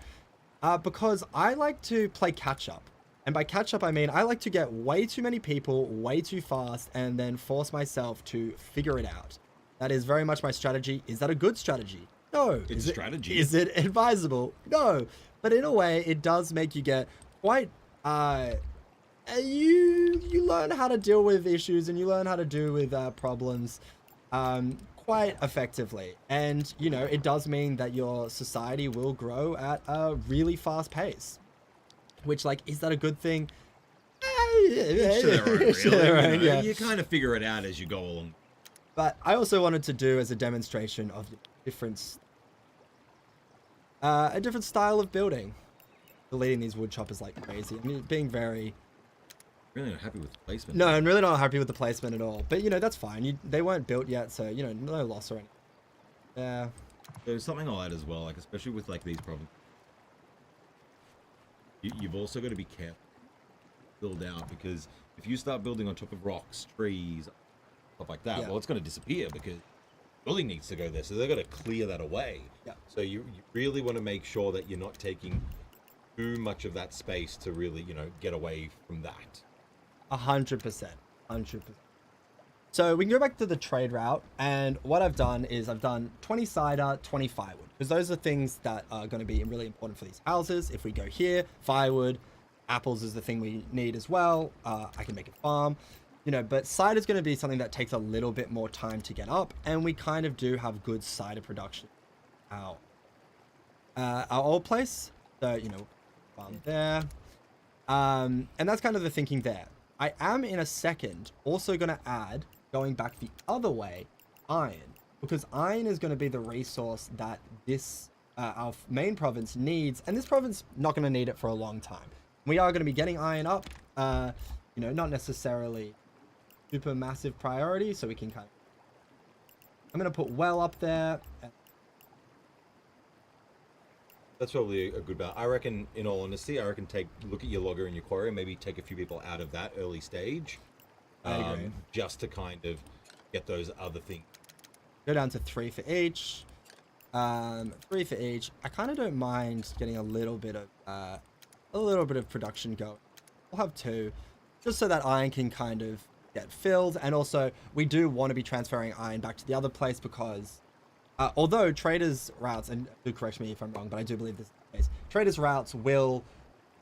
Speaker 1: Because I like to play catch up. And by catch up, I mean I like to get way too many people way too fast and then force myself to figure it out. That is very much my strategy. Is that a good strategy? No.
Speaker 2: It's strategy.
Speaker 1: Is it advisable? No. But in a way, it does make you get quite... you learn how to deal with issues and you learn how to deal with problems quite effectively. And, you know, it does mean that your society will grow at a really fast pace. Which, like, is that a good thing?
Speaker 2: Yeah. You kind of figure it out as you go along.
Speaker 1: But I also wanted to do as a demonstration of a different style of building. Deleting these wood choppers like crazy. I mean, being very...
Speaker 2: Really not happy with the placement.
Speaker 1: No, I'm really not happy with the placement at all. But, you know, that's fine. They weren't built yet, so, you know, no loss or anything. Yeah.
Speaker 2: There's something I'll add as well, like, especially with, like, these problems. You've also got to be careful. Build out, because if you start building on top of rocks, trees, stuff like that, well, it's going to disappear because building needs to go there. So they've got to clear that away.
Speaker 1: Yeah.
Speaker 3: So you really want to make sure that you're not taking too much of that space to really, you know, get away from that.
Speaker 1: 100%. 100%. So we can go back to the trade route, and what I've done is I've done 20 cider, 20 firewood, because those are things that are going to be really important for these houses. If we go here, firewood, apples is the thing we need as well. I can make a farm, you know, but cider is going to be something that takes a little bit more time to get up, and we kind of do have good cider production. Our old place, so, you know, farm there. And that's kind of the thinking there. I am in a second also going to add, going back the other way, iron, because iron is going to be the resource that this our main province needs, and this province not going to need it for a long time. We are going to be getting iron up, you know, not necessarily super massive priority, so we can kind of... I'm going to put well up there.
Speaker 3: That's probably a good balance. I reckon, in all honesty, look at your logger and your quarry and maybe take a few people out of that early stage.
Speaker 1: I agree.
Speaker 3: Just to kind of get those other things.
Speaker 1: Go down to 3 for each. 3 for each. I kind of don't mind getting a little bit of production going. We'll have 2, just so that iron can kind of get filled. And also, we do want to be transferring iron back to the other place because, although traders' routes, and do correct me if I'm wrong, but I do believe this is the case, traders' routes will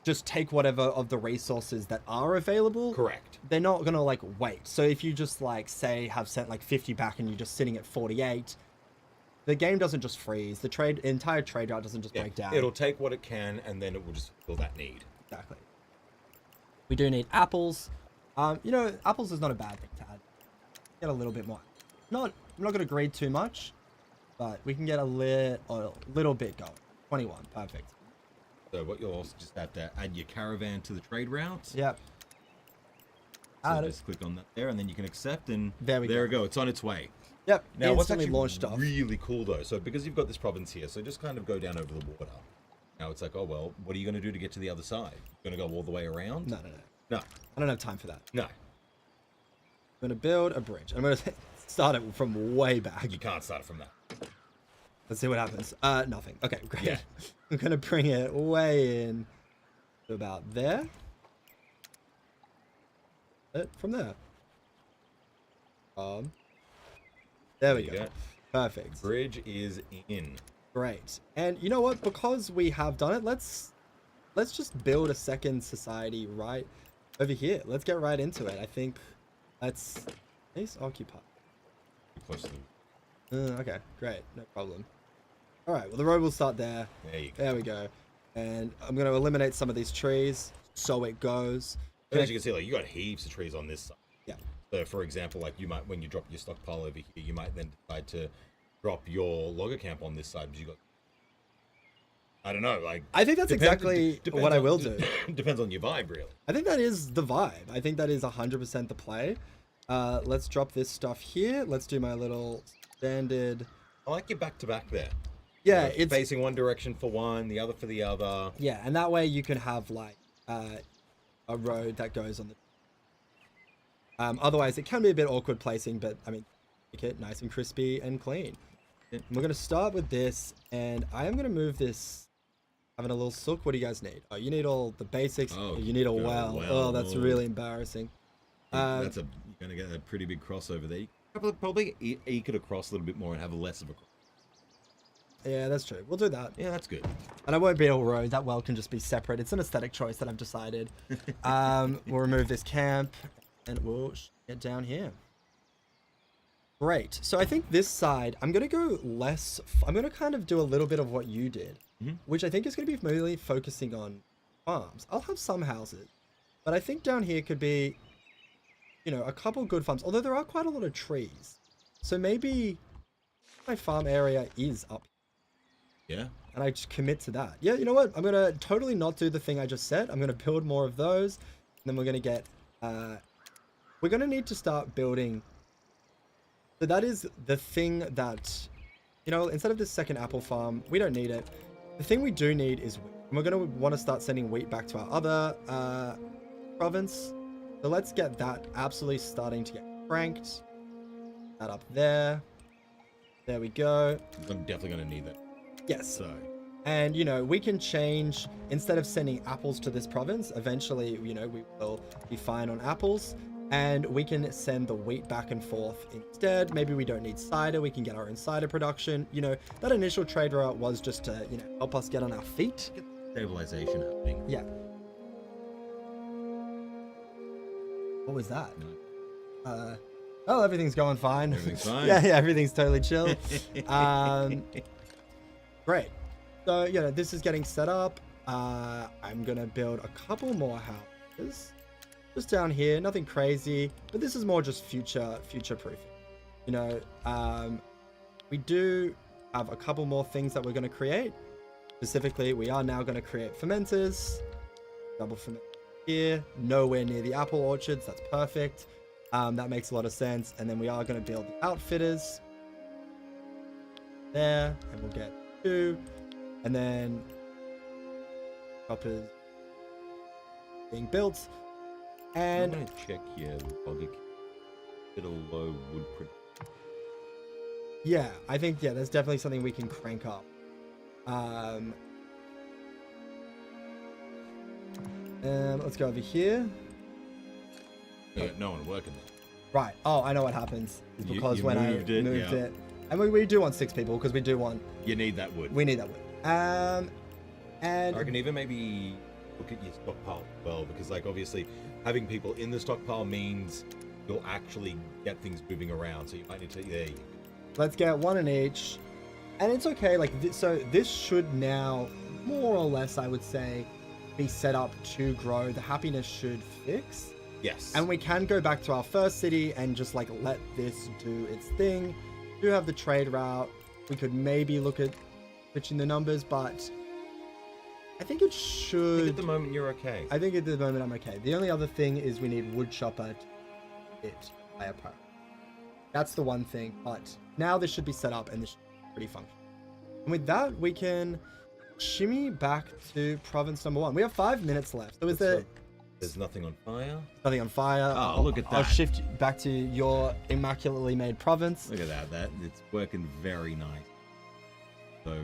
Speaker 1: just take whatever of the resources that are available.
Speaker 3: Correct.
Speaker 1: They're not gonna like wait. So if you just like say have sent like 50 back and you're just sitting at 48, the game doesn't just freeze. The entire trade route doesn't just break down.
Speaker 3: It'll take what it can and then it will just fill that need.
Speaker 1: Exactly. We do need apples. You know, apples is not a bad thing to add. Get a little bit more. I'm not gonna grade too much, but we can get a little bit going. 21, perfect.
Speaker 3: So what you'll also
Speaker 2: Just have to add your caravan to the trade routes.
Speaker 1: Yep.
Speaker 2: So just click on that there, and then you can accept, and
Speaker 1: there we
Speaker 2: go. It's on its way.
Speaker 1: Yep.
Speaker 3: Now, what's
Speaker 1: Instantly
Speaker 3: actually
Speaker 1: launched off.
Speaker 3: really cool though, so because you've got this province here, so just kind of go down over the water. Now it's like, oh well, what are you going to do to get to the other side? You're going to go all the way around?
Speaker 1: No.
Speaker 3: No.
Speaker 1: I don't have time for that.
Speaker 3: No.
Speaker 1: I'm gonna build a bridge. I'm gonna start it from way back.
Speaker 3: You can't start from that.
Speaker 1: Let's see what happens. Nothing. Okay, great.
Speaker 3: Yeah.
Speaker 1: I'm gonna bring it way in to about there. From there. There we
Speaker 3: you
Speaker 1: go.
Speaker 3: go.
Speaker 1: Perfect.
Speaker 3: Bridge is in.
Speaker 1: Great. And you know what? Because we have done it, let's just build a second society right over here. Let's get right into it. I think let's occupy.
Speaker 3: Close to them.
Speaker 1: Okay, great. No problem. All right, well, the road will start there.
Speaker 3: There you go.
Speaker 1: There we go. And I'm going to eliminate some of these trees, so it goes.
Speaker 3: And as you can see, like, you got heaps of trees on this side.
Speaker 1: Yeah.
Speaker 3: So, for example, like, you might, when you drop your stockpile over here, you might then decide to drop your logger camp on this side because you got, I don't know, like...
Speaker 1: I think that's exactly what I will do.
Speaker 3: Depends on your vibe, really.
Speaker 1: I think that is the vibe. I think that is 100% the play. Let's drop this stuff here. Let's do my little standard
Speaker 3: I like your back to back there.
Speaker 1: Yeah,
Speaker 3: You know,
Speaker 1: it's
Speaker 3: facing one direction for one, the other for the other.
Speaker 1: yeah, and that way you can have like a road that goes on the. Otherwise, it can be a bit awkward placing, but I mean, make it nice and crispy and clean. And we're gonna start with this, and I am gonna move this. Having a little sook. What do you guys need? Oh, you need all the basics.
Speaker 2: Oh,
Speaker 1: You need a
Speaker 2: got a
Speaker 1: well.
Speaker 2: well.
Speaker 1: Oh, that's really embarrassing.
Speaker 2: That's you're gonna get a pretty big crossover there. Probably eke it across a little bit more and have less of a cross.
Speaker 1: Yeah, that's true. We'll do that.
Speaker 2: Yeah, that's good.
Speaker 1: And I won't be all road. That well can just be separate. It's an aesthetic choice that I've decided. We'll remove this camp and we'll get down here. Great. So I think this side, I'm going to go less. I'm going to kind of do a little bit of what you did, which I think is going to be mainly focusing on farms. I'll have some houses, but I think down here could be, you know, a couple good farms, although there are quite a lot of trees. So maybe my farm area is up here.
Speaker 2: Yeah.
Speaker 1: And I just commit to that. Yeah, you know what? I'm going to totally not do the thing I just said. I'm going to build more of those. And then we're going to get... we're going to need to start building... So that is the thing that... You know, instead of this second apple farm, we don't need it. The thing we do need is wheat. And we're going to want to start sending wheat back to our other province. So let's get that absolutely starting to get cranked. That up there. There we go.
Speaker 2: I'm definitely gonna need that.
Speaker 1: Yes.
Speaker 2: So
Speaker 1: And, you know, we can change, instead of sending apples to this province, eventually, you know, we will be fine on apples. And we can send the wheat back and forth instead. Maybe we don't need cider. We can get our own cider production. You know, that initial trade route was just to, you know, help us get on our feet.
Speaker 2: get stabilization happening.
Speaker 1: Yeah. What was that? Oh, everything's going fine.
Speaker 2: Everything's fine.
Speaker 1: yeah, everything's totally chill. Great. So, you know, this is getting set up. I'm going to build a couple more houses. Just down here, nothing crazy, but this is more just future proofing. You know, we do have a couple more things that we're going to create. Specifically, we are now going to create fermenters. Double ferment here, nowhere near the apple orchards. That's perfect. That makes a lot of sense. And then we are going to build the outfitters there, and we'll get 2. And then choppers being built. And
Speaker 2: I'm gonna check here. Bit of low wood production.
Speaker 1: yeah, I think, yeah, there's definitely something we can crank up. Let's go over here.
Speaker 2: Yeah, no one working there.
Speaker 1: Right. Oh, I know what happens. It's because
Speaker 2: you
Speaker 1: when I
Speaker 2: moved it,
Speaker 1: moved
Speaker 2: yeah.
Speaker 1: it. And we do want 6 people because we do want...
Speaker 2: You need that wood.
Speaker 1: We need that wood.
Speaker 3: I
Speaker 1: And...
Speaker 3: reckon even maybe look at your stockpile as well, because like obviously having people in the stockpile means you'll actually get things moving around. So you might need to
Speaker 1: Let's get 1 in each. And it's okay, like, so this should now, more or less, I would say, be set up to grow. The happiness should fix.
Speaker 3: Yes.
Speaker 1: And we can go back to our first city and just, like, let this do its thing. We do have the trade route. We could maybe look at switching the numbers, but I think it
Speaker 3: I think
Speaker 1: should...
Speaker 3: at the moment you're okay.
Speaker 1: I think at the moment I'm okay. The only other thing is we need wood chopper to hit higher priority. That's the one thing, but now this should be set up and this should be pretty functional. And with that, we can shimmy back to province number 1. We have 5 minutes left. So is there
Speaker 3: There's nothing on fire.
Speaker 1: nothing on fire?
Speaker 2: Oh, look at
Speaker 1: I'll
Speaker 2: that.
Speaker 1: shift back to your immaculately made province.
Speaker 2: Look at that. That it's working very nice. So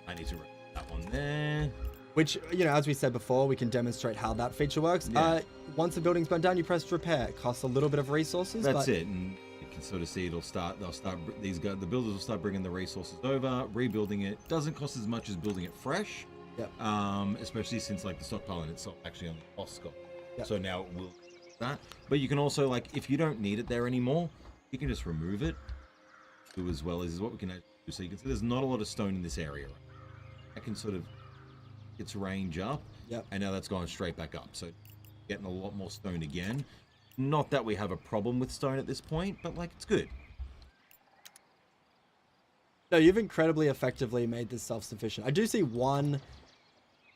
Speaker 2: I need to write that one there.
Speaker 1: Which, you know, as we said before, we can demonstrate how that feature works.
Speaker 2: Yeah.
Speaker 1: Once the building's burnt down, you press repair. It costs a little bit of resources.
Speaker 2: That's
Speaker 1: but
Speaker 2: it, and you can sort of see they'll start. These guys, the builders will start bringing the resources over, rebuilding it. Doesn't cost as much as building it fresh.
Speaker 1: Yep.
Speaker 2: Especially since like the stockpile in itself actually only costs Scott.
Speaker 1: Yep.
Speaker 2: So now it will that. But you can also like if you don't need it there anymore, you can just remove it. Do as well is what we can actually do. So you can see there's not a lot of stone in this area. I can sort of its range up.
Speaker 1: Yep.
Speaker 2: And now that's gone straight back up. So getting a lot more stone again. Not that we have a problem with stone at this point, but like it's good.
Speaker 1: No, you've incredibly effectively made this self-sufficient. I do see one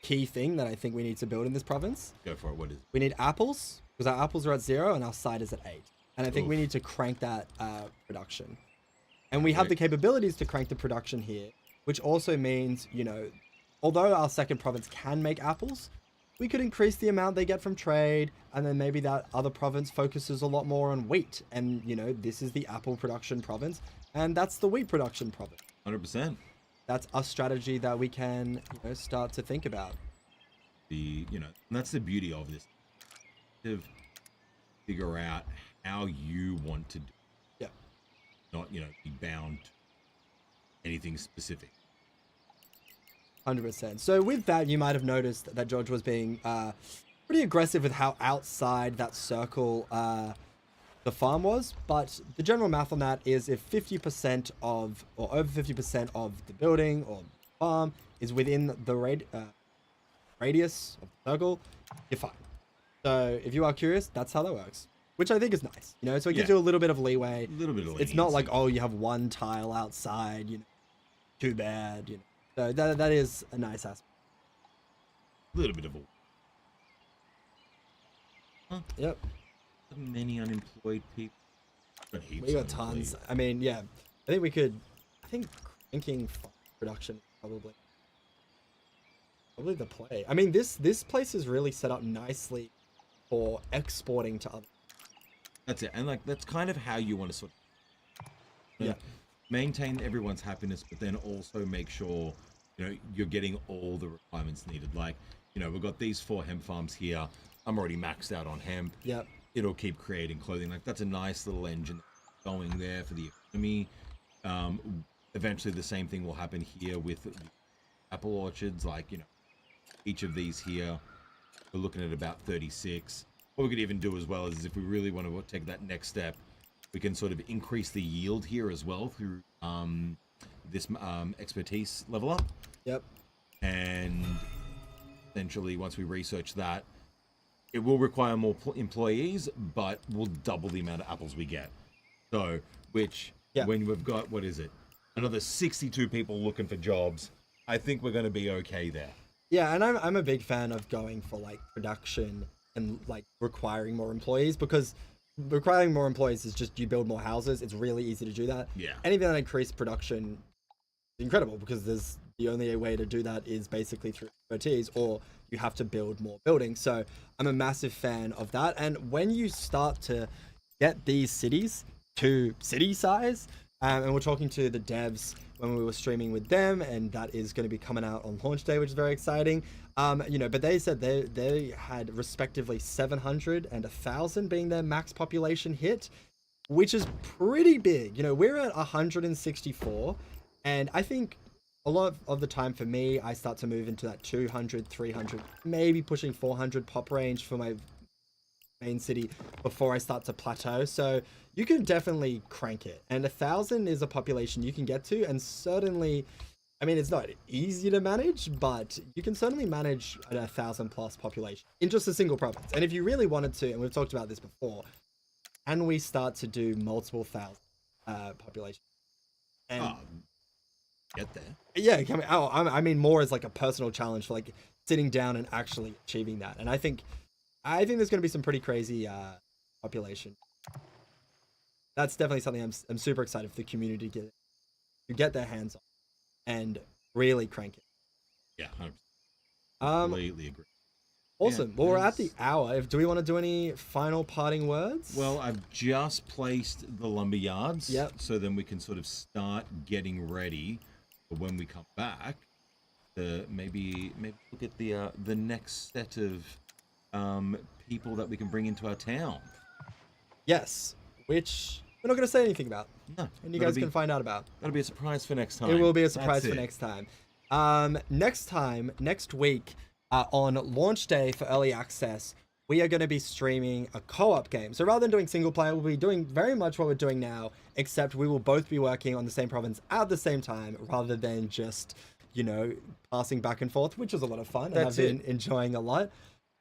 Speaker 1: key thing that I think we need to build in this province.
Speaker 2: Go for it. What is it?
Speaker 1: We need apples, because our apples are at 0 and our cider's at 8. And I think we
Speaker 2: Oof.
Speaker 1: need to crank that production. And we have the
Speaker 2: Correct.
Speaker 1: capabilities to crank the production here, which also means, you know, although our second province can make apples, we could increase the amount they get from trade, and then maybe that other province focuses a lot more on wheat. And, you know, this is the apple production province, and that's the wheat production province.
Speaker 2: 100%.
Speaker 1: That's a strategy that we can, you know, start to think about.
Speaker 2: And that's the beauty of this. To figure out how you want to do
Speaker 1: Yeah.
Speaker 2: it, not, be bound to anything specific.
Speaker 1: 100%. So with that, you might have noticed that George was being pretty aggressive with how outside that circle the farm was. But the general math on that is if 50% of, or over 50% of the building or farm is within the radius of the circle, you're fine. So if you are curious, that's how that works. Which I think is nice, you know, so it gives
Speaker 2: Yeah.
Speaker 1: you a little bit of leeway.
Speaker 2: A little bit of
Speaker 1: It's not like,
Speaker 2: leniency.
Speaker 1: oh, you have one tile outside, you know, too bad, you know. So that is a nice aspect.
Speaker 2: A little bit of a.
Speaker 1: Yep.
Speaker 2: Many unemployed people. Got heaps
Speaker 1: We got
Speaker 2: unemployed.
Speaker 1: tons. I mean, yeah. I think cranking farm production is probably the play. I mean, this place is really set up nicely for exporting to other.
Speaker 2: That's it. And like that's kind of how you want to sort of
Speaker 1: Yeah.
Speaker 2: maintain everyone's happiness, but then also make sure, you're getting all the requirements needed. Like, we've got these 4 hemp farms here. I'm already maxed out on hemp.
Speaker 1: Yep.
Speaker 2: It'll keep creating clothing. Like that's a nice little engine going there for the economy. Eventually the same thing will happen here with apple orchards. Like, each of these here, we're looking at about 36. What we could even do as well is if we really want to take that next step, we can sort of increase the yield here as well through this expertise level up.
Speaker 1: Yep.
Speaker 2: And essentially, once we research that, it will require more employees, but we'll double the amount of apples we get. So, when we've got, what is it? Another 62 people looking for jobs, I think we're going to be okay there.
Speaker 1: Yeah, and I'm a big fan of going for like production and like requiring more employees, because requiring more employees is just you build more houses. It's really easy to do that.
Speaker 2: Yeah.
Speaker 1: Anything that increase production is incredible, because the only way to do that is basically through expertise, or you have to build more buildings. So I'm a massive fan of that. And when you start to get these cities to city size, and we're talking to the devs when we were streaming with them, and that is going to be coming out on launch day, which is very exciting. But they said they had respectively 700 and 1,000 being their max population hit, which is pretty big. We're at 164, and I think a lot of the time for me, I start to move into that 200, 300, maybe pushing 400 pop range for my main city before I start to plateau. So you can definitely crank it, and 1,000 is a population you can get to, and certainly, I mean, it's not easy to manage, but you can certainly manage a 1,000+ population in just a single province. And if you really wanted to, and we've talked about this before, and we start to do multiple thousand population, and
Speaker 2: Get there.
Speaker 1: yeah, I mean more as like a personal challenge for like sitting down and actually achieving that. And I think there's going to be some pretty crazy population. That's definitely something I'm super excited for the community to get their hands on and really crank it.
Speaker 2: Yeah, 100%.
Speaker 1: Um,
Speaker 2: Completely agree.
Speaker 1: Awesome.
Speaker 2: Yeah,
Speaker 1: Well, we're at
Speaker 2: there's-
Speaker 1: the hour. Do we want to do any final parting words?
Speaker 2: Well, I've just placed the lumber yards.
Speaker 1: Yep.
Speaker 2: So then we can sort of start getting ready for when we come back to maybe look at the next set of people that we can bring into our town.
Speaker 1: yes, which we're not going to say anything about,
Speaker 2: No.
Speaker 1: and you
Speaker 2: that'll
Speaker 1: guys
Speaker 2: be-
Speaker 1: can find out about.
Speaker 2: That'll be a surprise for next time.
Speaker 1: It will be a
Speaker 2: That's
Speaker 1: surprise for
Speaker 2: it.
Speaker 1: next time. Next week, on launch day for early access, we are going to be streaming a co-op game. So rather than doing single player, we'll be doing very much what we're doing now, except we will both be working on the same province at the same time, rather than just, passing back and forth, which is a lot of fun. And I've
Speaker 2: That's
Speaker 1: been enjoying a lot.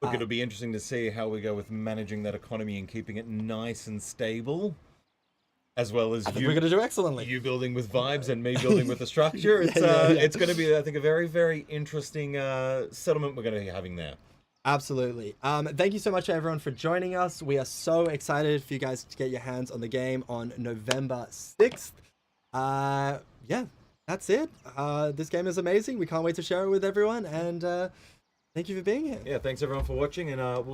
Speaker 2: Look, it'll be interesting to see how we go with managing that economy and keeping it nice and stable, as well as
Speaker 1: I think we're going to do excellently.
Speaker 2: you building with vibes and me building with the structure. It's
Speaker 1: Yeah.
Speaker 2: it's going to be, I think, a very, very interesting settlement we're going to be having there.
Speaker 1: Absolutely. Thank you so much, everyone, for joining us. We are so excited for you guys to get your hands on the game on November 6th. Yeah, that's it. This game is amazing. We can't wait to share it with everyone, and thank you for being here.
Speaker 3: Yeah, thanks everyone for watching, and we'll